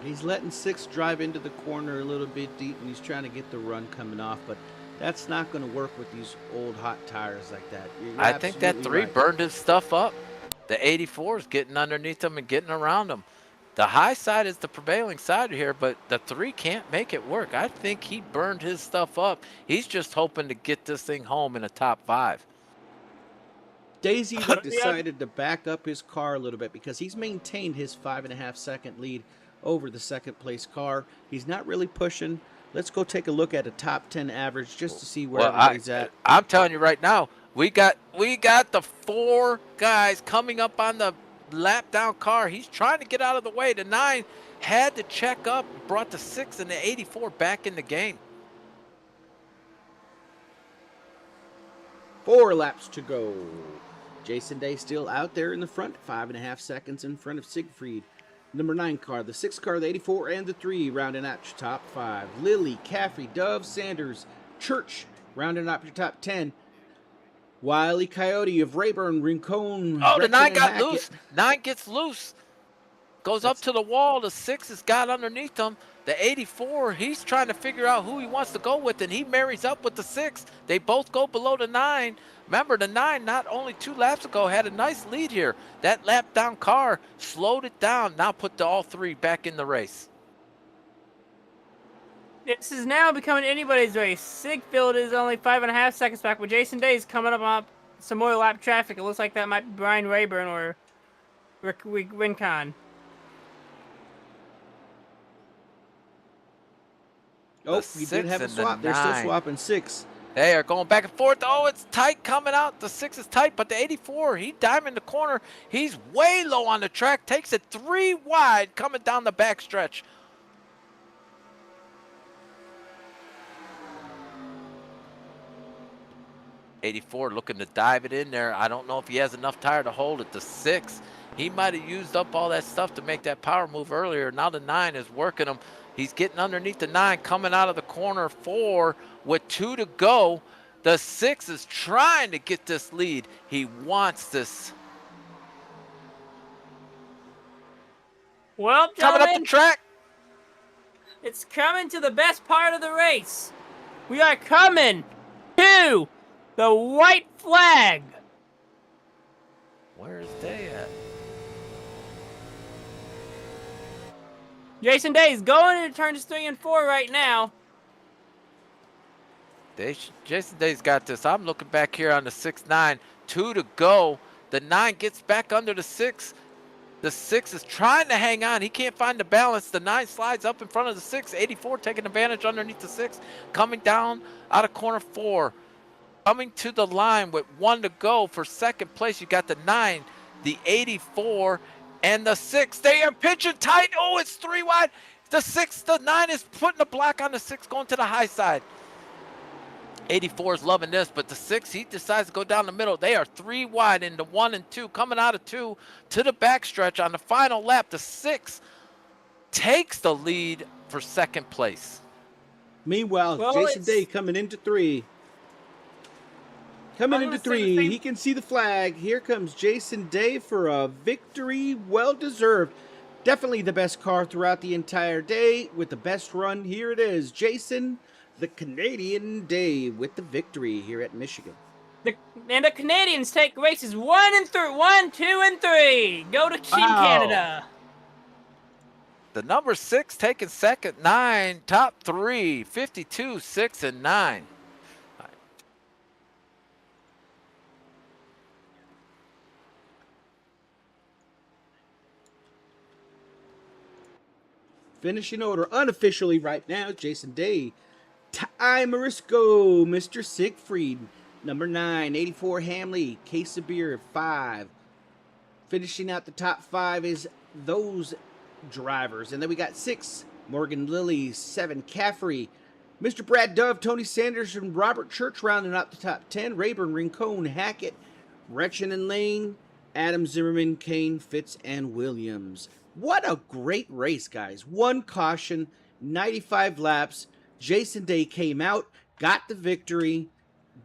He's letting 6 drive into the corner a little bit deep, and he's trying to get the run coming off, but that's not going to work with these old hot tires like that. I think that 3 burned his stuff up. The 84 is getting underneath him and getting around him. The high side is the prevailing side here, but the 3 can't make it work. I think he burned his stuff up. He's just hoping to get this thing home in the top 5. Daisy decided to back up his car a little bit because he's maintained his 5.5-second lead over the second place car. He's not really pushing. Let's go take a look at a top 10 average just to see where everybody's at. I'm telling you right now, we got the 4 guys coming up on the lap down car. He's trying to get out of the way. The 9 had to check up, brought the 6 and the 84 back in the game. 4 laps to go. Jason Day still out there in the front, 5.5 seconds in front of Siegfried. Number 9 car, the 6 car, the 84, and the 3 rounding out your top 5. Lily, Caffrey, Dove, Sanders, Church rounding out your top 10. Wile E. Coyote of Rayburn, Rincon. Oh, the 9 got Hackett. loose. 9 gets loose. Goes up to the wall. The 6 has got underneath him. The 84, he's trying to figure out who he wants to go with, and he marries up with the 6. They both go below the 9. Remember, the 9 not only 2 laps ago had a nice lead here. That lap down car slowed it down. Now put all 3 back in the race. This is now becoming anybody's race. Siegfried is only 5.5 seconds back, with Jason Day's coming up on some more lap traffic. It looks like that might be Brian Rayburn or Rincon. Oh, he did have a swap. They're still swapping 6. They are going back and forth. Oh, it's tight coming out. The 6 is tight, but the 84, he diamond the corner. He's way low on the track. Takes it 3 wide coming down the back stretch. '84 looking to dive it in there. I don't know if he has enough tire to hold it. The 6, he might have used up all that stuff to make that power move earlier. Now the 9 is working him. He's getting underneath the 9, coming out of the corner 4 with 2 to go. The 6 is trying to get this lead. He wants this. Well, Coming up the track. It's coming to the best part of the race. We are coming to the white flag. Where is Day at? Jason Day's going into turns 3 and 4 right now. Jason Day's got this. I'm looking back here on the 6-9. 2 to go. The 9 gets back under the 6. The 6 is trying to hang on. He can't find the balance. The 9 slides up in front of the 6. 84 taking advantage underneath the 6. Coming down out of corner 4. Coming to the line with 1 to go for second place. You got the 9, the 84, and the 6. They are pitching tight. Oh, it's 3 wide. The 6, the 9 is putting the block on the 6, going to the high side. 84 is loving this, but the 6, he decides to go down the middle. They are 3 wide into 1 and 2. Coming out of 2 to the backstretch on the final lap. The 6 takes the lead for second place. Meanwhile, Jason Day coming into 3. Coming into 3, he can see the flag. Here comes Jason Day for a victory, well-deserved. Definitely the best car throughout the entire day with the best run. Here it is, Jason, the Canadian Day, with the victory here at Michigan. And the Canadians take races 1, 2, and 3. Go to Team Canada. The number 6 taking second, 9, top 3, 52, 6, and 9. Finishing order unofficially right now, Jason Day, Ty Marisco, Mr. Siegfried, number 9, 84 Hamley, Case of Beer, 5. Finishing out the top 5 is those drivers. And then we got 6, Morgan Lilly, 7, Caffrey, Mr. Brad Dove, Tony Sanders, and Robert Church rounding out the top 10. Rayburn, Rincon, Hackett, Retchen and Lane, Adam Zimmerman, Kane, Fitz, and Williams. What a great race, guys. 1 caution, 95 laps. Jason Day came out, got the victory.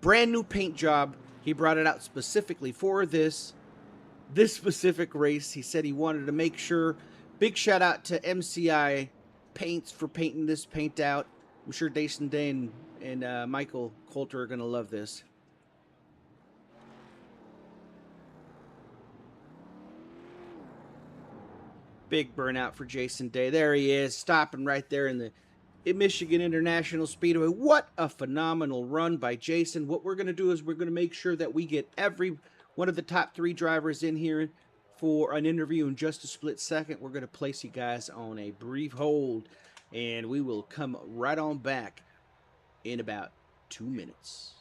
Brand new paint job. He brought it out specifically for this specific race. He said he wanted to make sure. Big shout out to MCI Paints for painting this paint out. I'm sure Jason Day and Michael Coulter are going to love this. Big burnout for Jason Day. There he is, stopping right there in Michigan International Speedway. What a phenomenal run by Jason. What we're going to do is we're going to make sure that we get every one of the top 3 drivers in here for an interview in just a split second. We're going to place you guys on a brief hold, and we will come right on back in about 2 minutes.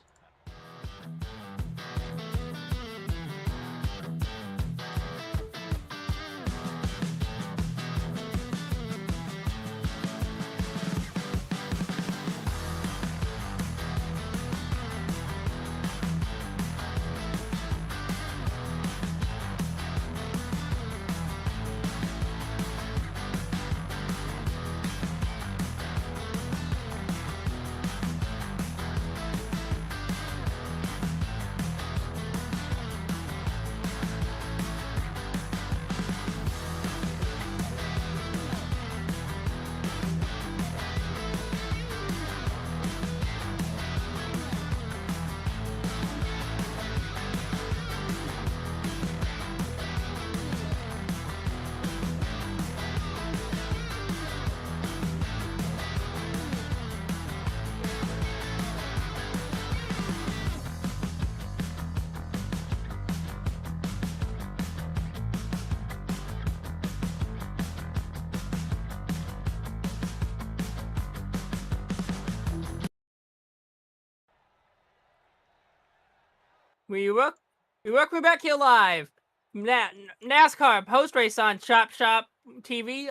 We're back here live. NASCAR post race on Chop Shop TV.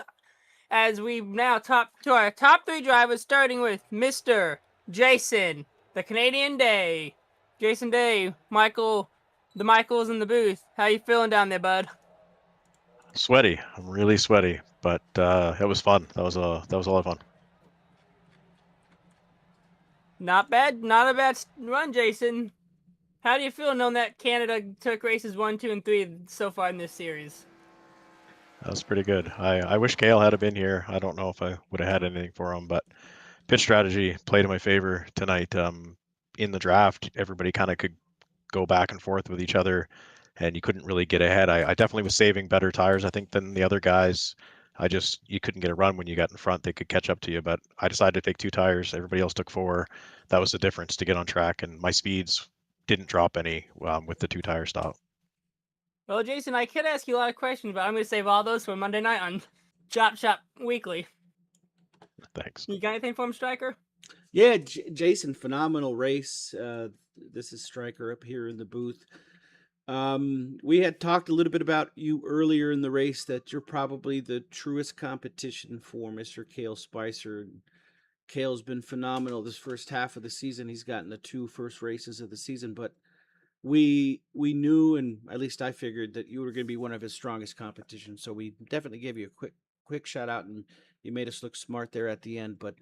As we now top 3 drivers, starting with Mr. Jason, the Canadian Day. Jason Day, Michael's in the booth. How you feeling down there, bud? Sweaty. I'm really sweaty, but it was fun. That was a lot of fun. Not bad. Not a bad run, Jason. How do you feel knowing that Canada took races 1, 2, and 3 so far in this series? That was pretty good. I wish Gale had been here. I don't know if I would have had anything for him, but pitch strategy played in my favor tonight. In the draft, everybody kind of could go back and forth with each other, and you couldn't really get ahead. I definitely was saving better tires, I think, than the other guys. You couldn't get a run when you got in front. They could catch up to you, but I decided to take 2 tires. Everybody else took 4. That was the difference to get on track, and my speeds didn't drop any with the 2-tire stop. Well, Jason, I could ask you a lot of questions, but I'm going to save all those for Monday night on Chop Shop Weekly. Thanks. You got anything for him, Stryker? Yeah, Jason, phenomenal race. This is Stryker up here in the booth. We had talked a little bit about you earlier in the race, that you're probably the truest competition for Mr. Cale Spicer. Cale's been phenomenal this first half of the season. He's gotten the 2 first races of the season, but we knew, and at least I figured, that you were going to be one of his strongest competition. So we definitely gave you a quick shout out, and you made us look smart there at the end. But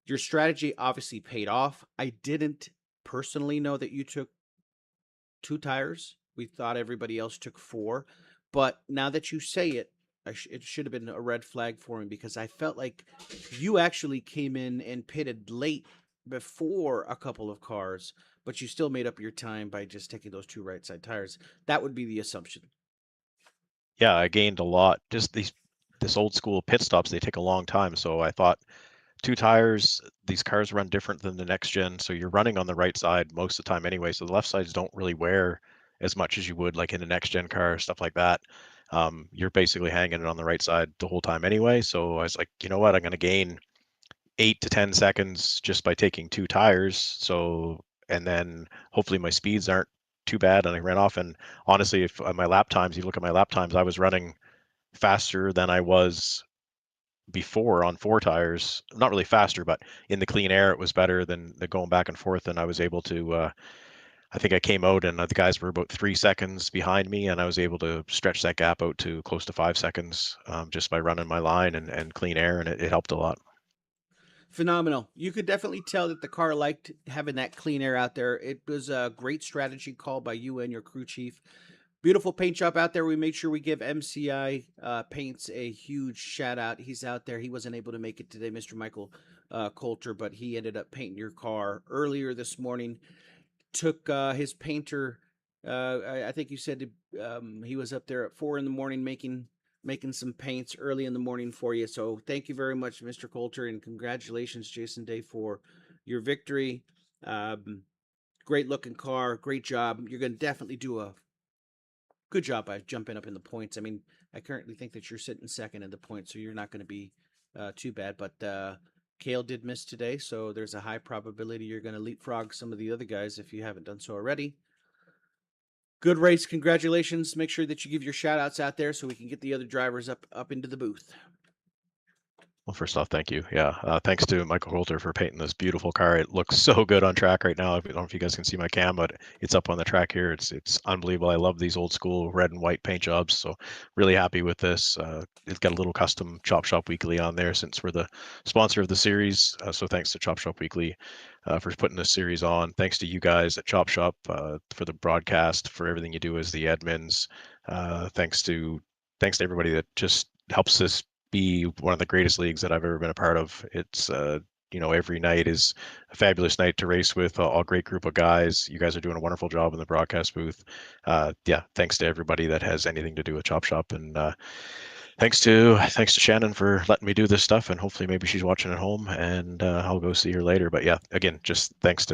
your strategy obviously paid off. I didn't personally know that you took 2 tires. We thought everybody else took 4, but now that you say it, it should have been a red flag for him, because I felt like you actually came in and pitted late before a couple of cars, but you still made up your time by just taking those 2 right side tires. That would be the assumption. Yeah, I gained a lot. Just this old school pit stops, they take a long time. So I thought 2 tires, these cars run different than the next gen. So you're running on the right side most of the time anyway. So the left sides don't really wear as much as you would like in the next gen car, stuff like that. you're basically hanging it on the right side the whole time anyway. So I was like, you know what, I'm going to gain 8 to 10 seconds just by taking 2 tires. So, and then hopefully my speeds aren't too bad. And I ran off. And honestly, if my lap times, you look at my lap times, I was running faster than I was before on 4 tires. Not really faster, but in the clean air, it was better than the going back and forth. And I was able to, I think I came out and the guys were about 3 seconds behind me, and I was able to stretch that gap out to close to 5 seconds just by running my line and clean air, and it helped a lot. Phenomenal. You could definitely tell that the car liked having that clean air out there. It was a great strategy call by you and your crew chief. Beautiful paint job out there. We made sure we give MCI Paints a huge shout out. He's out there. He wasn't able to make it today, Mr. Michael Coulter, but he ended up painting your car earlier this morning. Took his painter. I think you said he was up there at 4 in the morning making some paints early in the morning for you. So thank you very much, Mr. Coulter, and congratulations, Jason Day, for your victory. Great looking car, great job. You're going to definitely do a good job by jumping up in the points. I mean, I currently think that you're sitting second in the points, so you're not going to be too bad. But Kale did miss today, so there's a high probability you're going to leapfrog some of the other guys if you haven't done so already. Good race. Congratulations. Make sure that you give your shout outs out there so we can get the other drivers up into the booth. Well, first off, thank you. Yeah, thanks to Michael Coulter for painting this beautiful car. It looks so good on track right now. I don't know if you guys can see my cam, but it's up on the track here. It's unbelievable. I love these old school red and white paint jobs. So really happy with this. It's got a little custom Chop Shop Weekly on there since we're the sponsor of the series. So thanks to Chop Shop Weekly for putting this series on. Thanks to you guys at Chop Shop for the broadcast, for everything you do as the admins. Thanks to everybody that just helps this be one of the greatest leagues that I've ever been a part of. It's every night is a fabulous night to race with a great group of guys. You guys are doing a wonderful job in the broadcast booth. Thanks to everybody that has anything to do with Chop Shop, and thanks to Shannon for letting me do this stuff. And hopefully maybe she's watching at home, and I'll go see her later. But yeah, again, just thanks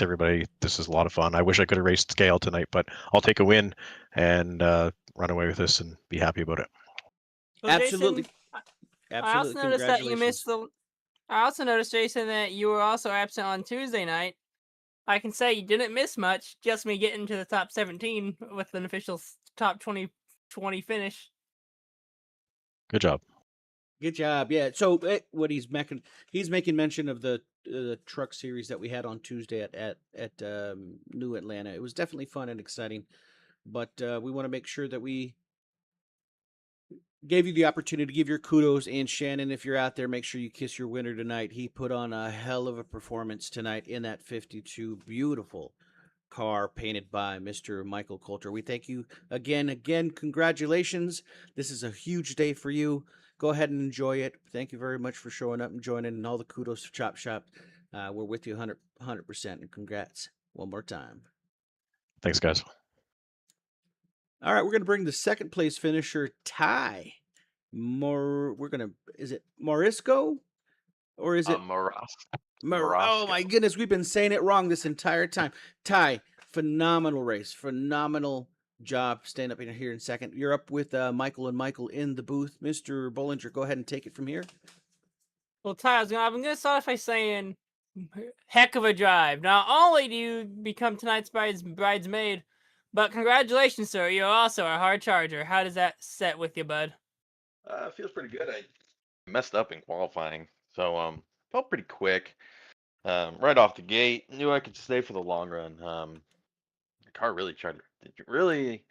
everybody. This is a lot of fun. I wish I could have raced scale tonight, but I'll take a win and run away with this and be happy about it. Well, Absolutely. Jason, Absolutely. I also noticed that you missed Congratulations. I also noticed, Jason, that you were also absent on Tuesday night. I can say you didn't miss much, just me getting to the top 17 with an official top 20 finish. Good job. Good job. Yeah. So what he's making mention of the truck series that we had on Tuesday at New Atlanta. It was definitely fun and exciting, but we want to make sure that we gave you the opportunity to give your kudos. And Shannon, if you're out there, make sure you kiss your winner tonight. He put on a hell of a performance tonight in that 52. Beautiful car painted by Mr. Michael Coulter. We thank you again. Congratulations. This is a huge day for you. Go ahead and enjoy it. Thank you very much for showing up and joining, and all the kudos to Chop Shop. We're with you 100%, and congrats one more time. Thanks, guys. All right, we're going to bring the second place finisher, Ty. Is it Morisco? Or is it Oh my goodness, we've been saying it wrong this entire time. Ty, phenomenal race, phenomenal job. Stand up in here in second. You're up with Michael and Michael in the booth. Mr. Bollinger, go ahead and take it from here. Well, Ty, I'm going to start off by saying, heck of a drive. Not only do you become tonight's bridesmaid, but congratulations, sir. You're also a hard charger. How does that set with you, bud? It feels pretty good. I messed up in qualifying, so felt pretty quick. Right off the gate, knew I could stay for the long run. The car really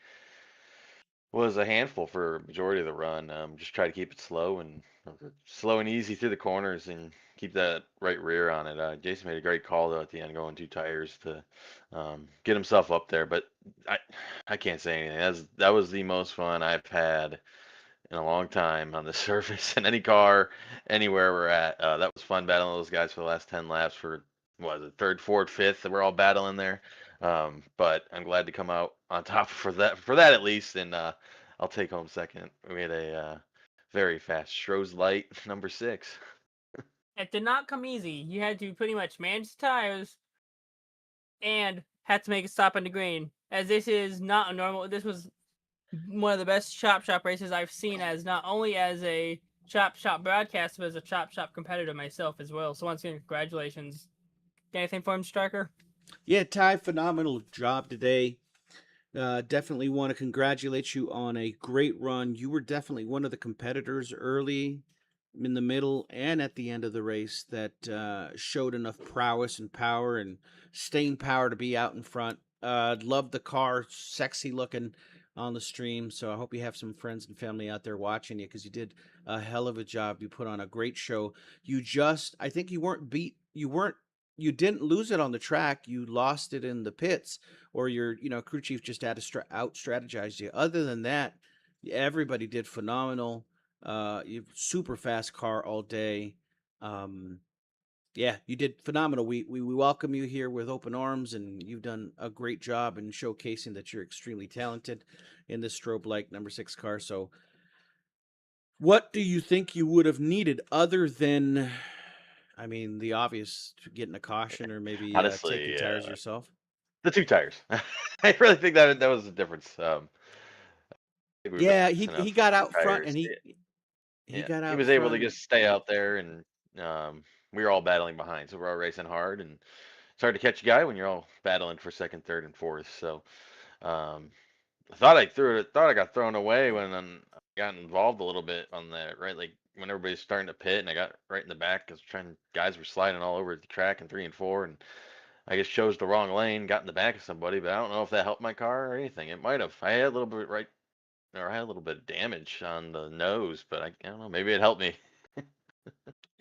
was a handful for a majority of the run. Just try to keep it slow and easy through the corners and keep that right rear on it. Jason made a great call though at the end, going 2 tires to get himself up there. But I can't say anything. That was the most fun I've had in a long time on the surface in any car, anywhere we're at. That was fun battling those guys for the last 10 laps for, what was it, third, fourth, fifth. We're all battling there. But I'm glad to come out on top for that at least. And I'll take home second. We had a very fast Stroh's Light number 6. It did not come easy. You had to pretty much manage the tires and had to make a stop on the green. As this is not a normal, this was one of the best Chop Shop races I've seen, as not only as a Chop Shop broadcaster, but as a Chop Shop competitor myself as well. So once again, congratulations. Got anything for him, Striker? Yeah, Ty, phenomenal job today. Definitely want to congratulate you on a great run. You were definitely one of the competitors early, in the middle, and at the end of the race that showed enough prowess and power and staying power to be out in front. Loved the car, sexy looking on the stream. So I hope you have some friends and family out there watching you because you did a hell of a job. You put on a great show. I think you weren't beat. You didn't lose it on the track. You lost it in the pits, or your crew chief just had to out strategize you. Other than that, everybody did phenomenal. You super fast car all day. Yeah, you did phenomenal. We welcome you here with open arms, and you've done a great job in showcasing that you're extremely talented in this strobe like number 6 car. So what do you think you would have needed other than, I mean, the obvious, getting a caution or maybe taking Honestly, tires yourself? the 2 tires. I really think that was the difference. I think we were Yeah, missing he enough got 2 out front, tires. and he Yeah, got he out was able to front. just stay out there, and we were all battling behind, so we're all racing hard, and it's hard to catch a guy when you're all battling for second, third, and fourth. So um, I thought I threw it. Thought I got thrown away when I got involved a little bit on that. Right, like when everybody's starting to pit, and I got right in the back because guys were sliding all over the track in 3 and 4, and I just chose the wrong lane, got in the back of somebody. But I don't know if that helped my car or anything. It might have. I had a little bit right, or I had a little bit of damage on the nose, but I don't know. Maybe it helped me.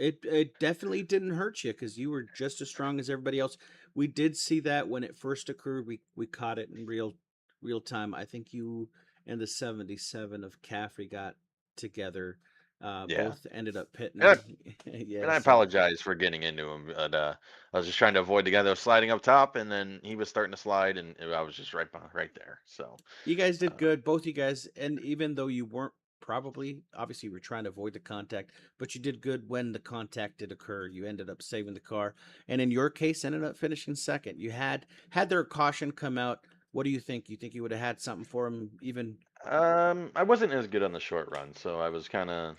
It definitely didn't hurt you because you were just as strong as everybody else. We did see that when it first occurred. We caught it in real time. I think you and the 77 of Caffrey got together. Yeah. Both ended up pitting And I, him. and Yeah, I so apologize for getting into him, but I was just trying to avoid the guy that was sliding up top, and then he was starting to slide, and I was just right behind, right there. So, you guys did uh, good, both you guys. And even though you weren't probably, obviously, you were trying to avoid the contact, but you did good when the contact did occur. You ended up saving the car, and in your case, ended up finishing second. You had their caution come out. What do you think? You think you would have had something for him even? I wasn't as good on the short run, so I was kind of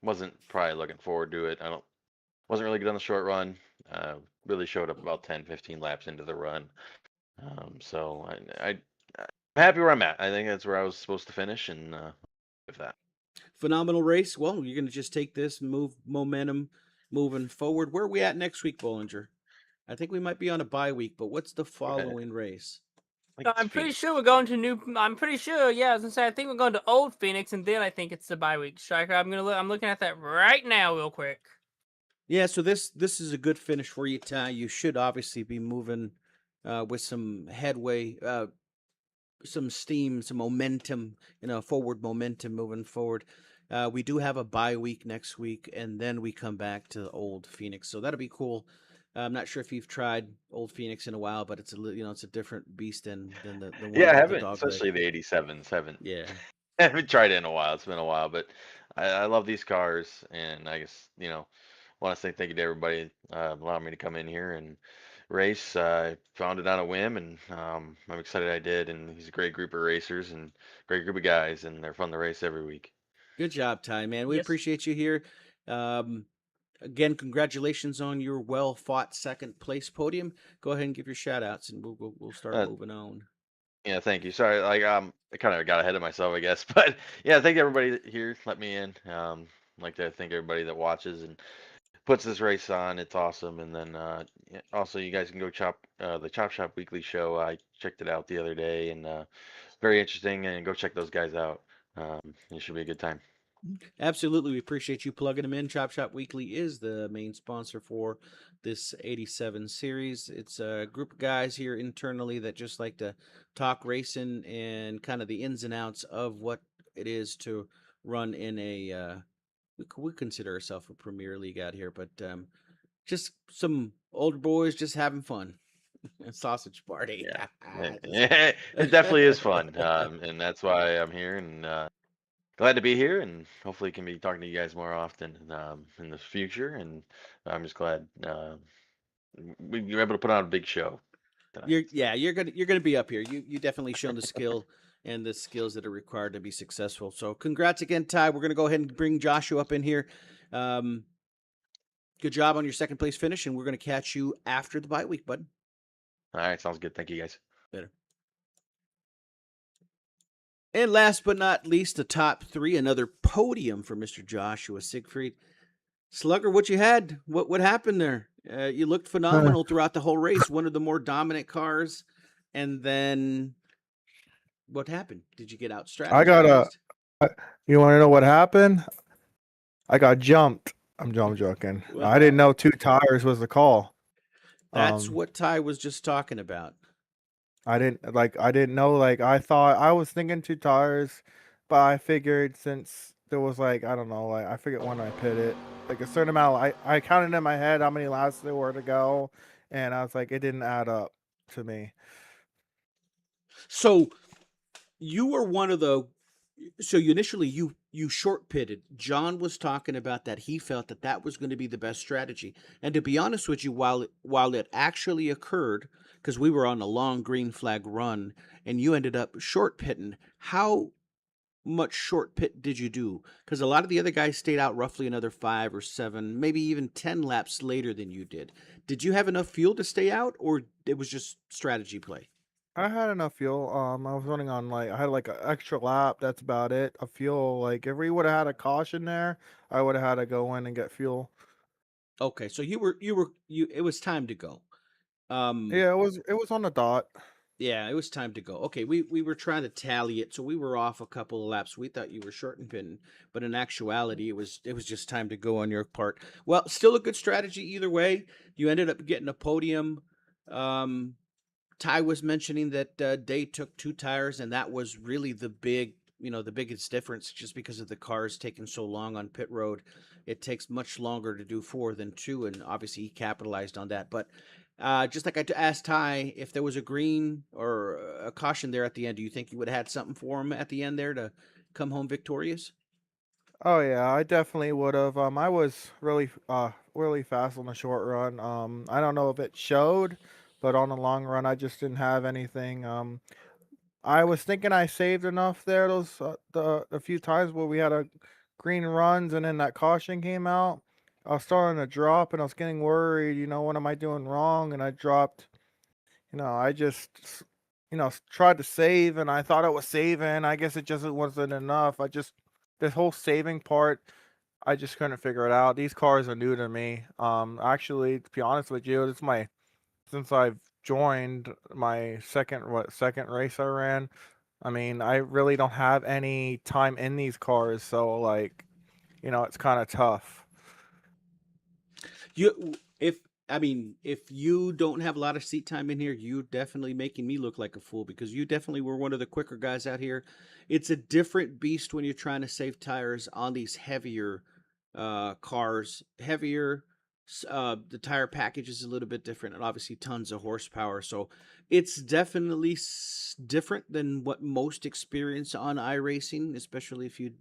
wasn't probably looking forward to it. I don't wasn't really good on the short run. Uh, really showed up about 10, 15 laps into the run. So I'm happy where I'm at. I think that's where I was supposed to finish, and with that. Phenomenal race. Well, you're going to just take this move momentum moving forward. Where are we at next week, Bollinger? I think we might be on a bye week, but what's the I following race? think it's I'm pretty Phoenix. sure we're going to New. I'm pretty sure. Yeah, I was gonna say I think we're going to Old Phoenix, and then I think it's the bye week. Striker. I'm looking at that right now, real quick. Yeah, so this is a good finish for you, Ty. You should obviously be moving with some headway, some steam, some momentum, forward momentum moving forward. We do have a bye week next week, and then we come back to Old Phoenix, so that'll be cool. I'm not sure if you've tried Old Phoenix in a while, but it's a different beast than the Yeah, one I with the haven't, dog leg. especially the 87s. Haven't Yeah. I haven't tried it in a while. It's been a while, but I love these cars, and I guess want to say thank you to everybody allowing me to come in here and race. I found it on a whim, and I'm excited I did. And he's a great group of racers and great group of guys, and they're fun to race every week. Good job, Ty, man. We Yes. appreciate you here. Um, Again, congratulations on your well fought second place podium. Go ahead and give your shout outs, and we'll start Uh, moving on. yeah, thank you. Sorry, like I kind of got ahead of myself, I guess, but yeah, thank everybody here. Let me in. I'd like to thank everybody that watches and puts this race on. It's awesome. And then yeah, also you guys can go chop the Chop Shop Weekly show. I checked it out the other day, and very interesting. And go check those guys out. It should be a good time. Absolutely. We appreciate you plugging them in. Chop Shop Weekly is the main sponsor for this 87 series. It's a group of guys here internally that just like to talk racing and kind of the ins and outs of what it is to run in we consider ourselves a Premier League out here, but just some older boys just having fun. Sausage party. Yeah, Just- it definitely is fun, and that's why I'm here, and glad to be here, and hopefully can be talking to you guys more often in the future. And I'm just glad we were able to put on a big show tonight. you're gonna be up here. You definitely shown the skill and the skills that are required to be successful. So congrats again, Ty. We're going to go ahead and bring Joshua up in here. Good job on your second place finish, and we're going to catch you after the bye week, bud. All right, sounds good. Thank you, guys. Later. And last but not least, the top three, another podium for Mr. Joshua Siegfried. Slugger, what you had? What happened there? You looked phenomenal throughout the whole race. One of the more dominant cars, and then what happened? Did you get out I got strategized? You want to know what happened? I got jumped. I'm joking. I didn't know 2 tires was the call. That's what Ty was just talking about. I didn't know. Like, I was thinking 2 tires, but I figured since there was I don't know, I forget when I pit it, like a certain amount. I counted in my head how many laps there were to go, and I was like, it didn't add up to me. So you were one of the. So you initially you short pitted. John was talking about that. He felt that was going to be the best strategy. And to be honest with you, while it actually occurred, because we were on a long green flag run, and you ended up short pitting. How much short pit did you do? Because a lot of the other guys stayed out roughly another 5 or 7, maybe even 10 laps later than you did. Did you have enough fuel to stay out, or it was just strategy play? I had enough fuel. I was running on I had an extra lap. That's about it. A fuel. If we would have had a caution there, I would have had to go in and get fuel. Okay, so you it was time to go. Yeah, it was on the dot. Yeah, it was time to go. Okay, we were trying to tally it, so we were off a couple of laps. We thought you were short and pitting, but in actuality, it was just time to go on your part. Well, still a good strategy either way. You ended up getting a podium. Ty was mentioning that Day took 2 tires, and that was really the biggest difference, just because of the cars taking so long on pit road. It takes much longer to do 4 than 2, and obviously he capitalized on that. But just like I asked Ty, if there was a green or a caution there at the end, do you think you would have had something for him at the end there to come home victorious? Oh yeah, I definitely would have. I was really fast on the short run. I don't know if it showed, but on the long run, I just didn't have anything. I was thinking I saved enough there. Those the few times where we had a green runs and then that caution came out, I was starting to drop and I was getting worried. What am I doing wrong? And I dropped. I just tried to save and I thought it was saving. I guess it just wasn't enough. This whole saving part, I just couldn't figure it out. These cars are new to me. Actually, to be honest with you, since I've joined my second race I ran. I mean, I really don't have any time in these cars, so it's kind of tough. If you don't have a lot of seat time in here, you definitely making me look like a fool, because you definitely were one of the quicker guys out here. It's a different beast when you're trying to save tires on these heavier cars. Heavier, the tire package is a little bit different, and obviously tons of horsepower. So it's definitely different than what most experience on iRacing, especially if you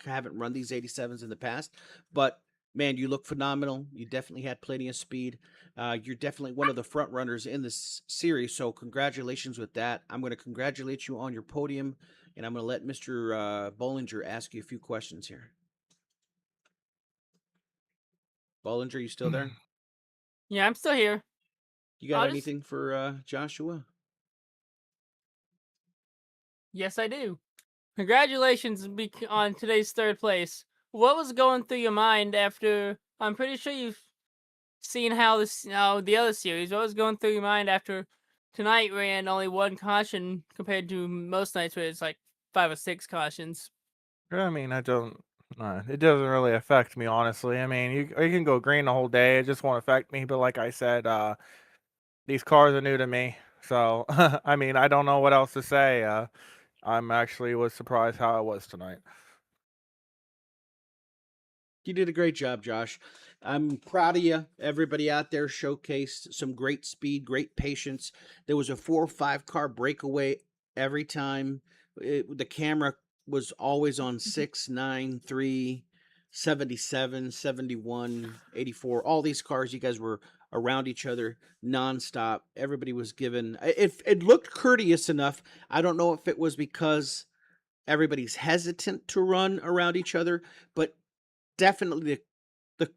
haven't run these 87s in the past. But man, you look phenomenal. You definitely had plenty of speed. You're definitely one of the front runners in this series, so congratulations with that. I'm going to congratulate you on your podium, and I'm going to let Mr. Bollinger ask you a few questions here. Bollinger, you still there? Yeah, I'm still here. You got anything for Joshua? Yes, I do. Congratulations on today's 3rd place. What was going through your mind after? I'm pretty sure you've seen how the other series. What was going through your mind after tonight ran only 1 caution compared to most nights where it's like 5 or 6 cautions? I mean, it doesn't really affect me, honestly. I mean, you can go green the whole day; it just won't affect me. But like I said, these cars are new to me, so I mean, I don't know what else to say. I'm actually was surprised how it was tonight. You did a great job, Josh. I'm proud of you. Everybody out there showcased some great speed, great patience. There was a 4 or 5 car breakaway every time. The camera was always on 6, 9, 3, 77, 71, 84. All these cars, you guys were around each other nonstop. Everybody was given. It looked courteous enough. I don't know if it was because everybody's hesitant to run around each other, but definitely the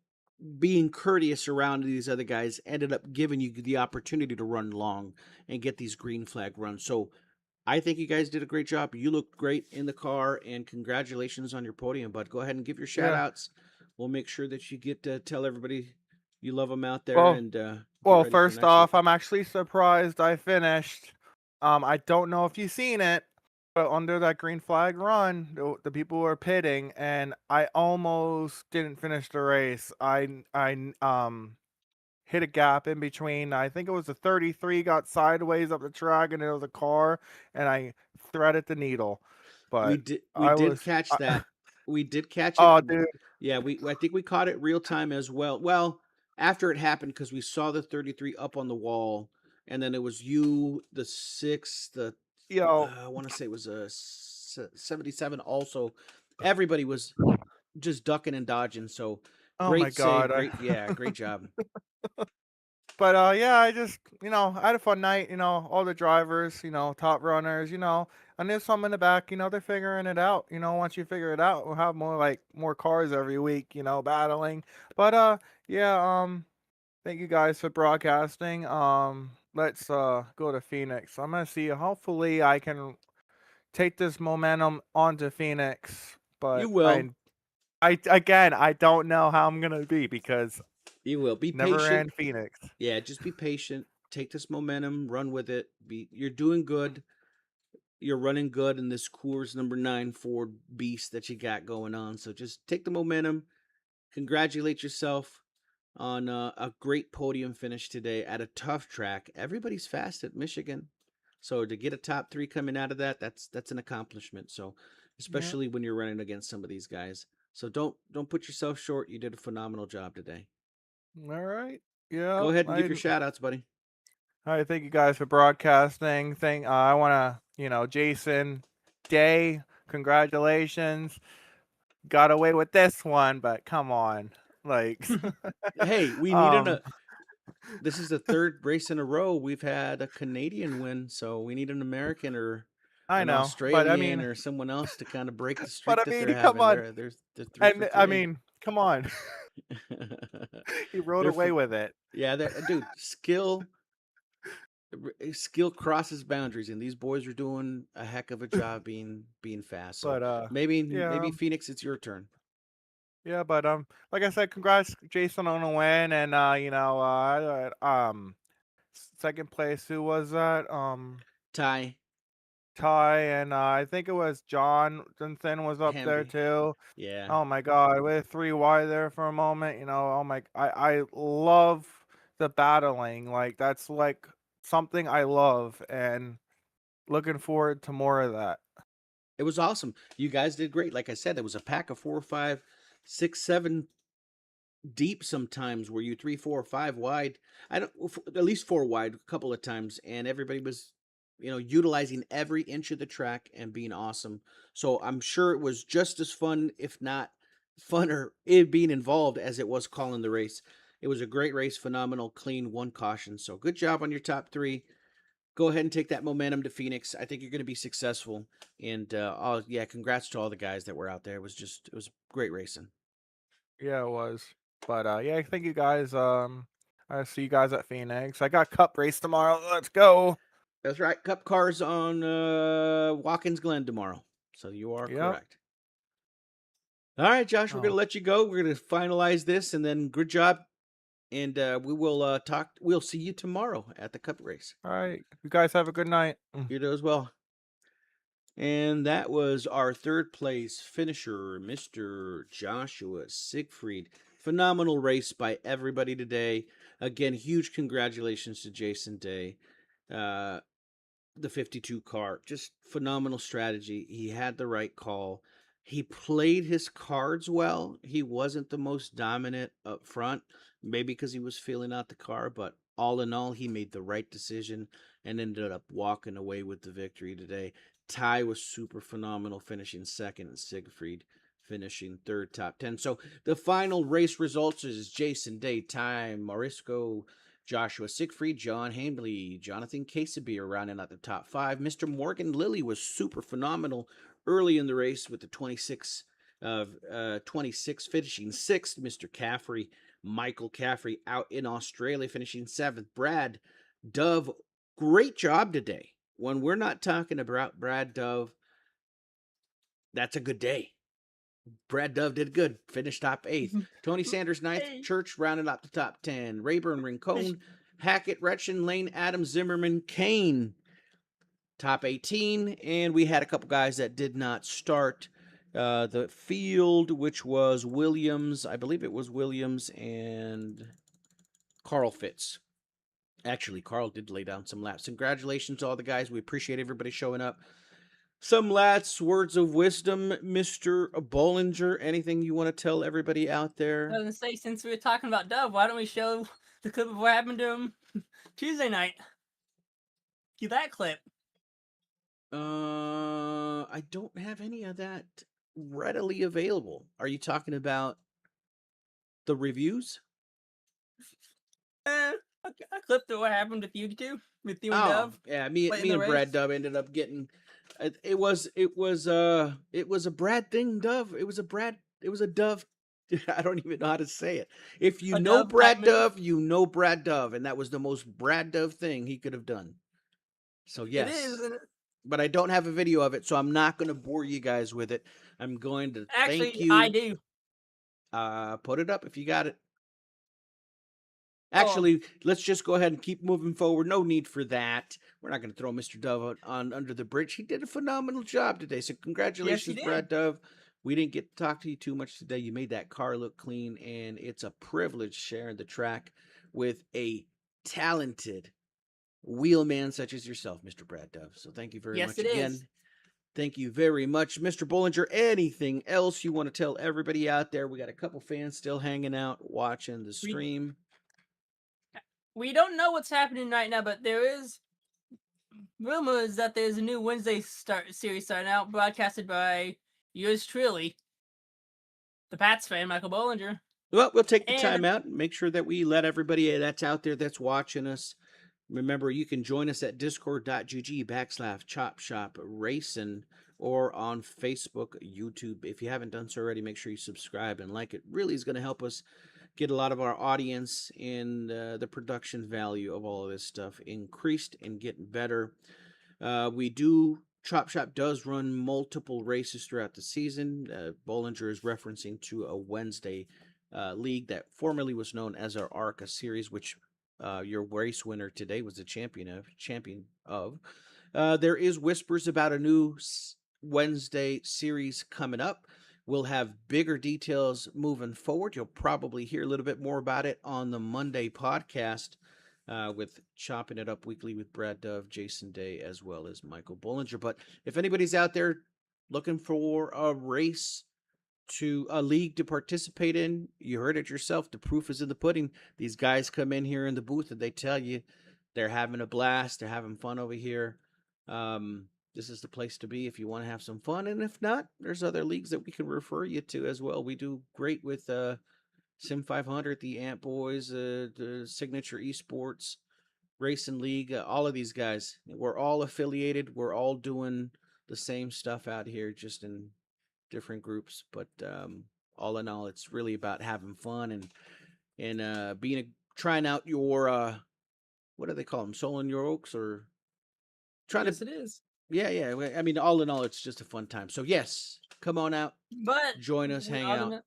being courteous around these other guys ended up giving you the opportunity to run long and get these green flag runs. So I think you guys did a great job. You looked great in the car, and congratulations on your podium, bud. Go ahead and give your shout Yeah. outs. We'll make sure that you get to tell everybody you love them out there Well, and get well, ready for first next week. off, I'm actually surprised I finished. I don't know if you've seen it, but under that green flag run, the people were pitting, and I almost didn't finish the race. I hit a gap in between. I think it was a 33, got sideways up the track, and it was a car, and I threaded the needle. But We I did was, catch that. We did catch it. oh, dude, Yeah, I think we caught it real time as well. Well, after it happened, because we saw the 33 up on the wall, and then it was you, the six, the yo, I want to say it was a 77 also. Everybody was just ducking and dodging. So oh my great save, God, great job. But yeah, I just I had a fun night. All the drivers, top runners, and there's some in the back. They're figuring it out. Once you figure it out, we'll have more cars every week. Battling. But yeah. Thank you guys for broadcasting. Let's go to Phoenix. I'm gonna see. Hopefully, I can take this momentum onto Phoenix. You But will. I don't know how I'm gonna be because You will. Be never patient. ran Phoenix. Yeah, just be patient. Take this momentum, run with it. You're doing good. You're running good in this Coors number 9 Ford beast that you got going on. So just take the momentum. Congratulate yourself on a great podium finish today at a tough track. Everybody's fast at Michigan, so to get a top 3 coming out of that, that's an accomplishment. So Yeah. especially when you're running against some of these guys. So don't put yourself short. You did a phenomenal job today. All right. Yeah. Go ahead and give your shout outs, buddy. All right. Thank you guys for broadcasting. I want to, Jason Day, congratulations. Got away with this one, but come on. Like, Hey, we needed um, a. This is the 3rd race in a row we've had a Canadian win, so we need an American or I an know, but I Australian mean, or someone else to kind of break the but streak I that they're mean, come having. on. They're 3 for And I 3. mean, come on. He rode They're away with it. yeah, dude, skill crosses boundaries, and these boys are doing a heck of a job being fast. So But yeah, maybe Phoenix, it's your turn. yeah, but like I said, congrats, Jason, on a win, and second place. Who was that? Ty Ty, and I think it was Johnson was up there Hamby, too. yeah. Oh my God, we had 3 wide there for a moment. Oh my, I love the battling. Like that's like something I love, and looking forward to more of that. It was awesome. You guys did great. Like I said, there was a pack of 4, 5, 6, 7 deep sometimes where you 3, 4, 5 wide. I don't at least 4 wide a couple of times, and everybody was utilizing every inch of the track and being awesome. So I'm sure it was just as fun, if not funner, it being involved as it was calling the race. It was a great race, phenomenal, clean, 1 caution. So good job on your top 3. Go ahead and take that momentum to Phoenix. I think you're going to be successful. And yeah, congrats to all the guys that were out there. It was great racing. Yeah, it was. But yeah, thank you guys. I see you guys at Phoenix. I got Cup race tomorrow. Let's go. That's right. Cup cars on Watkins Glen tomorrow. So you are Yep. correct. All right, Josh, we're going Oh, to let you go. We're going to finalize this, and then good job. And we will talk. We'll see you tomorrow at the Cup race. all right. You guys have a good night. You do as well. And that was our 3rd place finisher, Mr. Joshua Siegfried. Phenomenal race by everybody today. Again, huge congratulations to Jason Day. The 52 car, just phenomenal strategy. He had the right call. He played his cards well. He wasn't the most dominant up front, maybe because he was feeling out the car, but all in all, he made the right decision and ended up walking away with the victory today. Ty was super phenomenal, finishing 2nd, and Siegfried finishing third, top 10. So the final race results is Jason Day, Ty Morisco, Joshua Siegfried, John Hambley, Jonathan Casabier rounding out the top 5. Mr. Morgan Lilly was super phenomenal early in the race with the 26 finishing 6th. Mr. Caffrey, Michael Caffrey out in Australia finishing 7th. Brad Dove, great job today. When we're not talking about Brad Dove, that's a good day. Brad Dove did good. Finished top 8th. Tony Sanders 9th. Hey. Church rounded up the top 10. Rayburn, Rincon, Hackett, Retchen, Lane, Adams, Zimmerman, Kane top 18. And we had a couple guys that did not start the field, which was Williams. I believe it was Williams and Carl Fitz. Actually, Carl did lay down some laps. Congratulations to all the guys. We appreciate everybody showing up. Some last words of wisdom, Mr. Bollinger. Anything you want to tell everybody out I there? was gonna say, since we were talking about Dove, why don't we show the clip of what happened to him Tuesday night? Cue that clip. I don't have any of that readily available. Are you talking about the reviews? A clip of what happened with you two, with you and Oh, Dove. yeah, me late in the and Brad race. Dove ended up getting. It was a Brad thing, Dove. It was a Dove. I don't even know how to say it. If you A know Dove type Brad move? Dove, you know Brad Dove, and that was the most Brad Dove thing he could have done. So It yes, is. And but I don't have a video of it, so I'm not going to bore you guys with it. I'm going to thank actually, you. I do. Put it up if you got it. Oh, Actually, let's just go ahead and keep moving forward. No need for that. We're not going to throw Mr. Dove on under the bridge. He did a phenomenal job today. So congratulations, did. Brad Dove. We didn't get to talk to you too much today. You made that car look clean, and it's a privilege sharing the track with a talented wheelman such as yourself, Mr. Brad Dove. So thank you very Yes, much it again. is. Thank you very much, Mr. Bollinger. Anything else you want to tell everybody out there? We got a couple fans still hanging out, watching the stream. We don't know what's happening right now, but there is rumors that there's a new Wednesday series starting out, broadcasted by yours truly, the Pats fan, Michael Bollinger. Well, we'll take the And- time out and make sure that we let everybody that's out there that's watching us. Remember, you can join us at discord.gg/Chop Shop Racing or on Facebook, YouTube. If you haven't done so already, make sure you subscribe and like it. Really is going to help us get a lot of our audience and the production value of all of this stuff increased and getting better. Chop Shop does run multiple races throughout the season. Bollinger is referencing to a Wednesday league that formerly was known as our ARCA series, which your race winner today was the champion of. There is whispers about a new Wednesday series coming up. We'll have bigger details moving forward. You'll probably hear a little bit more about it on the Monday podcast with Chopping It Up Weekly with Brad Dove, Jason Day, as well as Michael Bollinger. But if anybody's out there looking for a race a league to participate in, you heard it yourself. The proof is in the pudding. These guys come in here in the booth and they tell you they're having a blast. They're having fun over here. This is the place to be if you want to have some fun. And if not, there's other leagues that we can refer you to as well. We do great with Sim 500, the Ant Boys, the Signature Esports, Racing League, all of these guys. We're all affiliated. We're all doing the same stuff out here, just in different groups. But all in all, it's really about having fun and trying out your what do they call them? Soul in your oaks, or trying yes, to. it is. Yeah. I mean, all in all, it's just a fun time. So yes, come on out, But join us, hang out.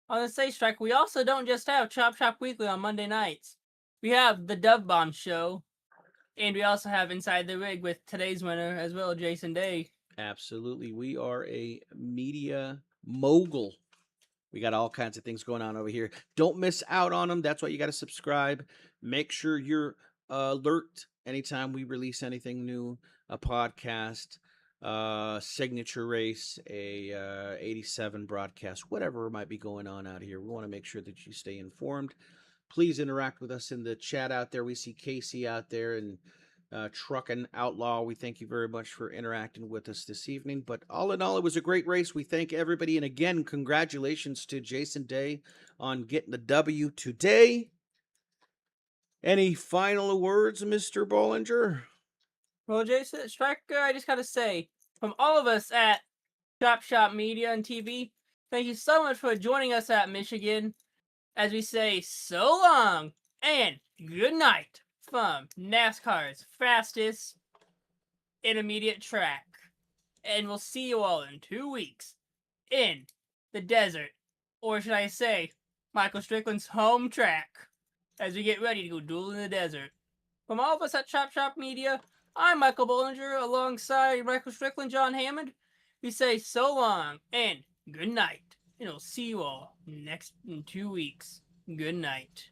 On the Stage Strike, we also don't just have Chop Shop Weekly on Monday nights. We have the Dove Bomb Show, and we also have Inside the Rig with today's winner as well, Jason Day. Absolutely, we are a media mogul. We got all kinds of things going on over here. Don't miss out on them. That's why you got to subscribe. Make sure you're alert anytime we release anything new, a podcast, signature race, a 87 broadcast, whatever might be going on out here. We want to make sure that you stay informed. Please interact with us in the chat out there. We see Casey out there and Truckin' Outlaw. We thank you very much for interacting with us this evening. But all in all, it was a great race. We thank everybody. And again, congratulations to Jason Day on getting the W today. Any final words, Mr. Bollinger? Well, Jason Striker, I just got to say, from all of us at Chop Shop Media and TV, thank you so much for joining us at Michigan as we say so long and good night from NASCAR's fastest intermediate track. And we'll see you all in 2 weeks in the desert, or should I say, Michael Strickland's home track, as we get ready to go duel in the desert. From all of us at Chop Shop Media, I'm Michael Bollinger, alongside Michael Strickland, John Hammond. We say so long and good night, and we'll see you all in 2 weeks. Good night.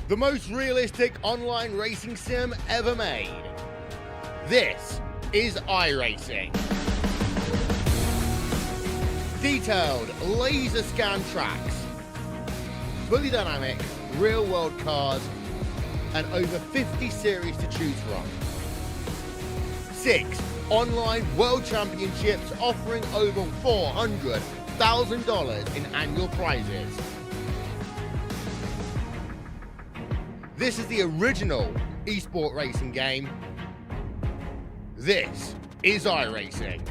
The most realistic online racing sim ever made. This is iRacing. Detailed laser scan tracks, fully dynamic real world cars, and over 50 series to choose from. 6 online world championships offering over $400,000 in annual prizes. This is the original esport racing game. This is iRacing.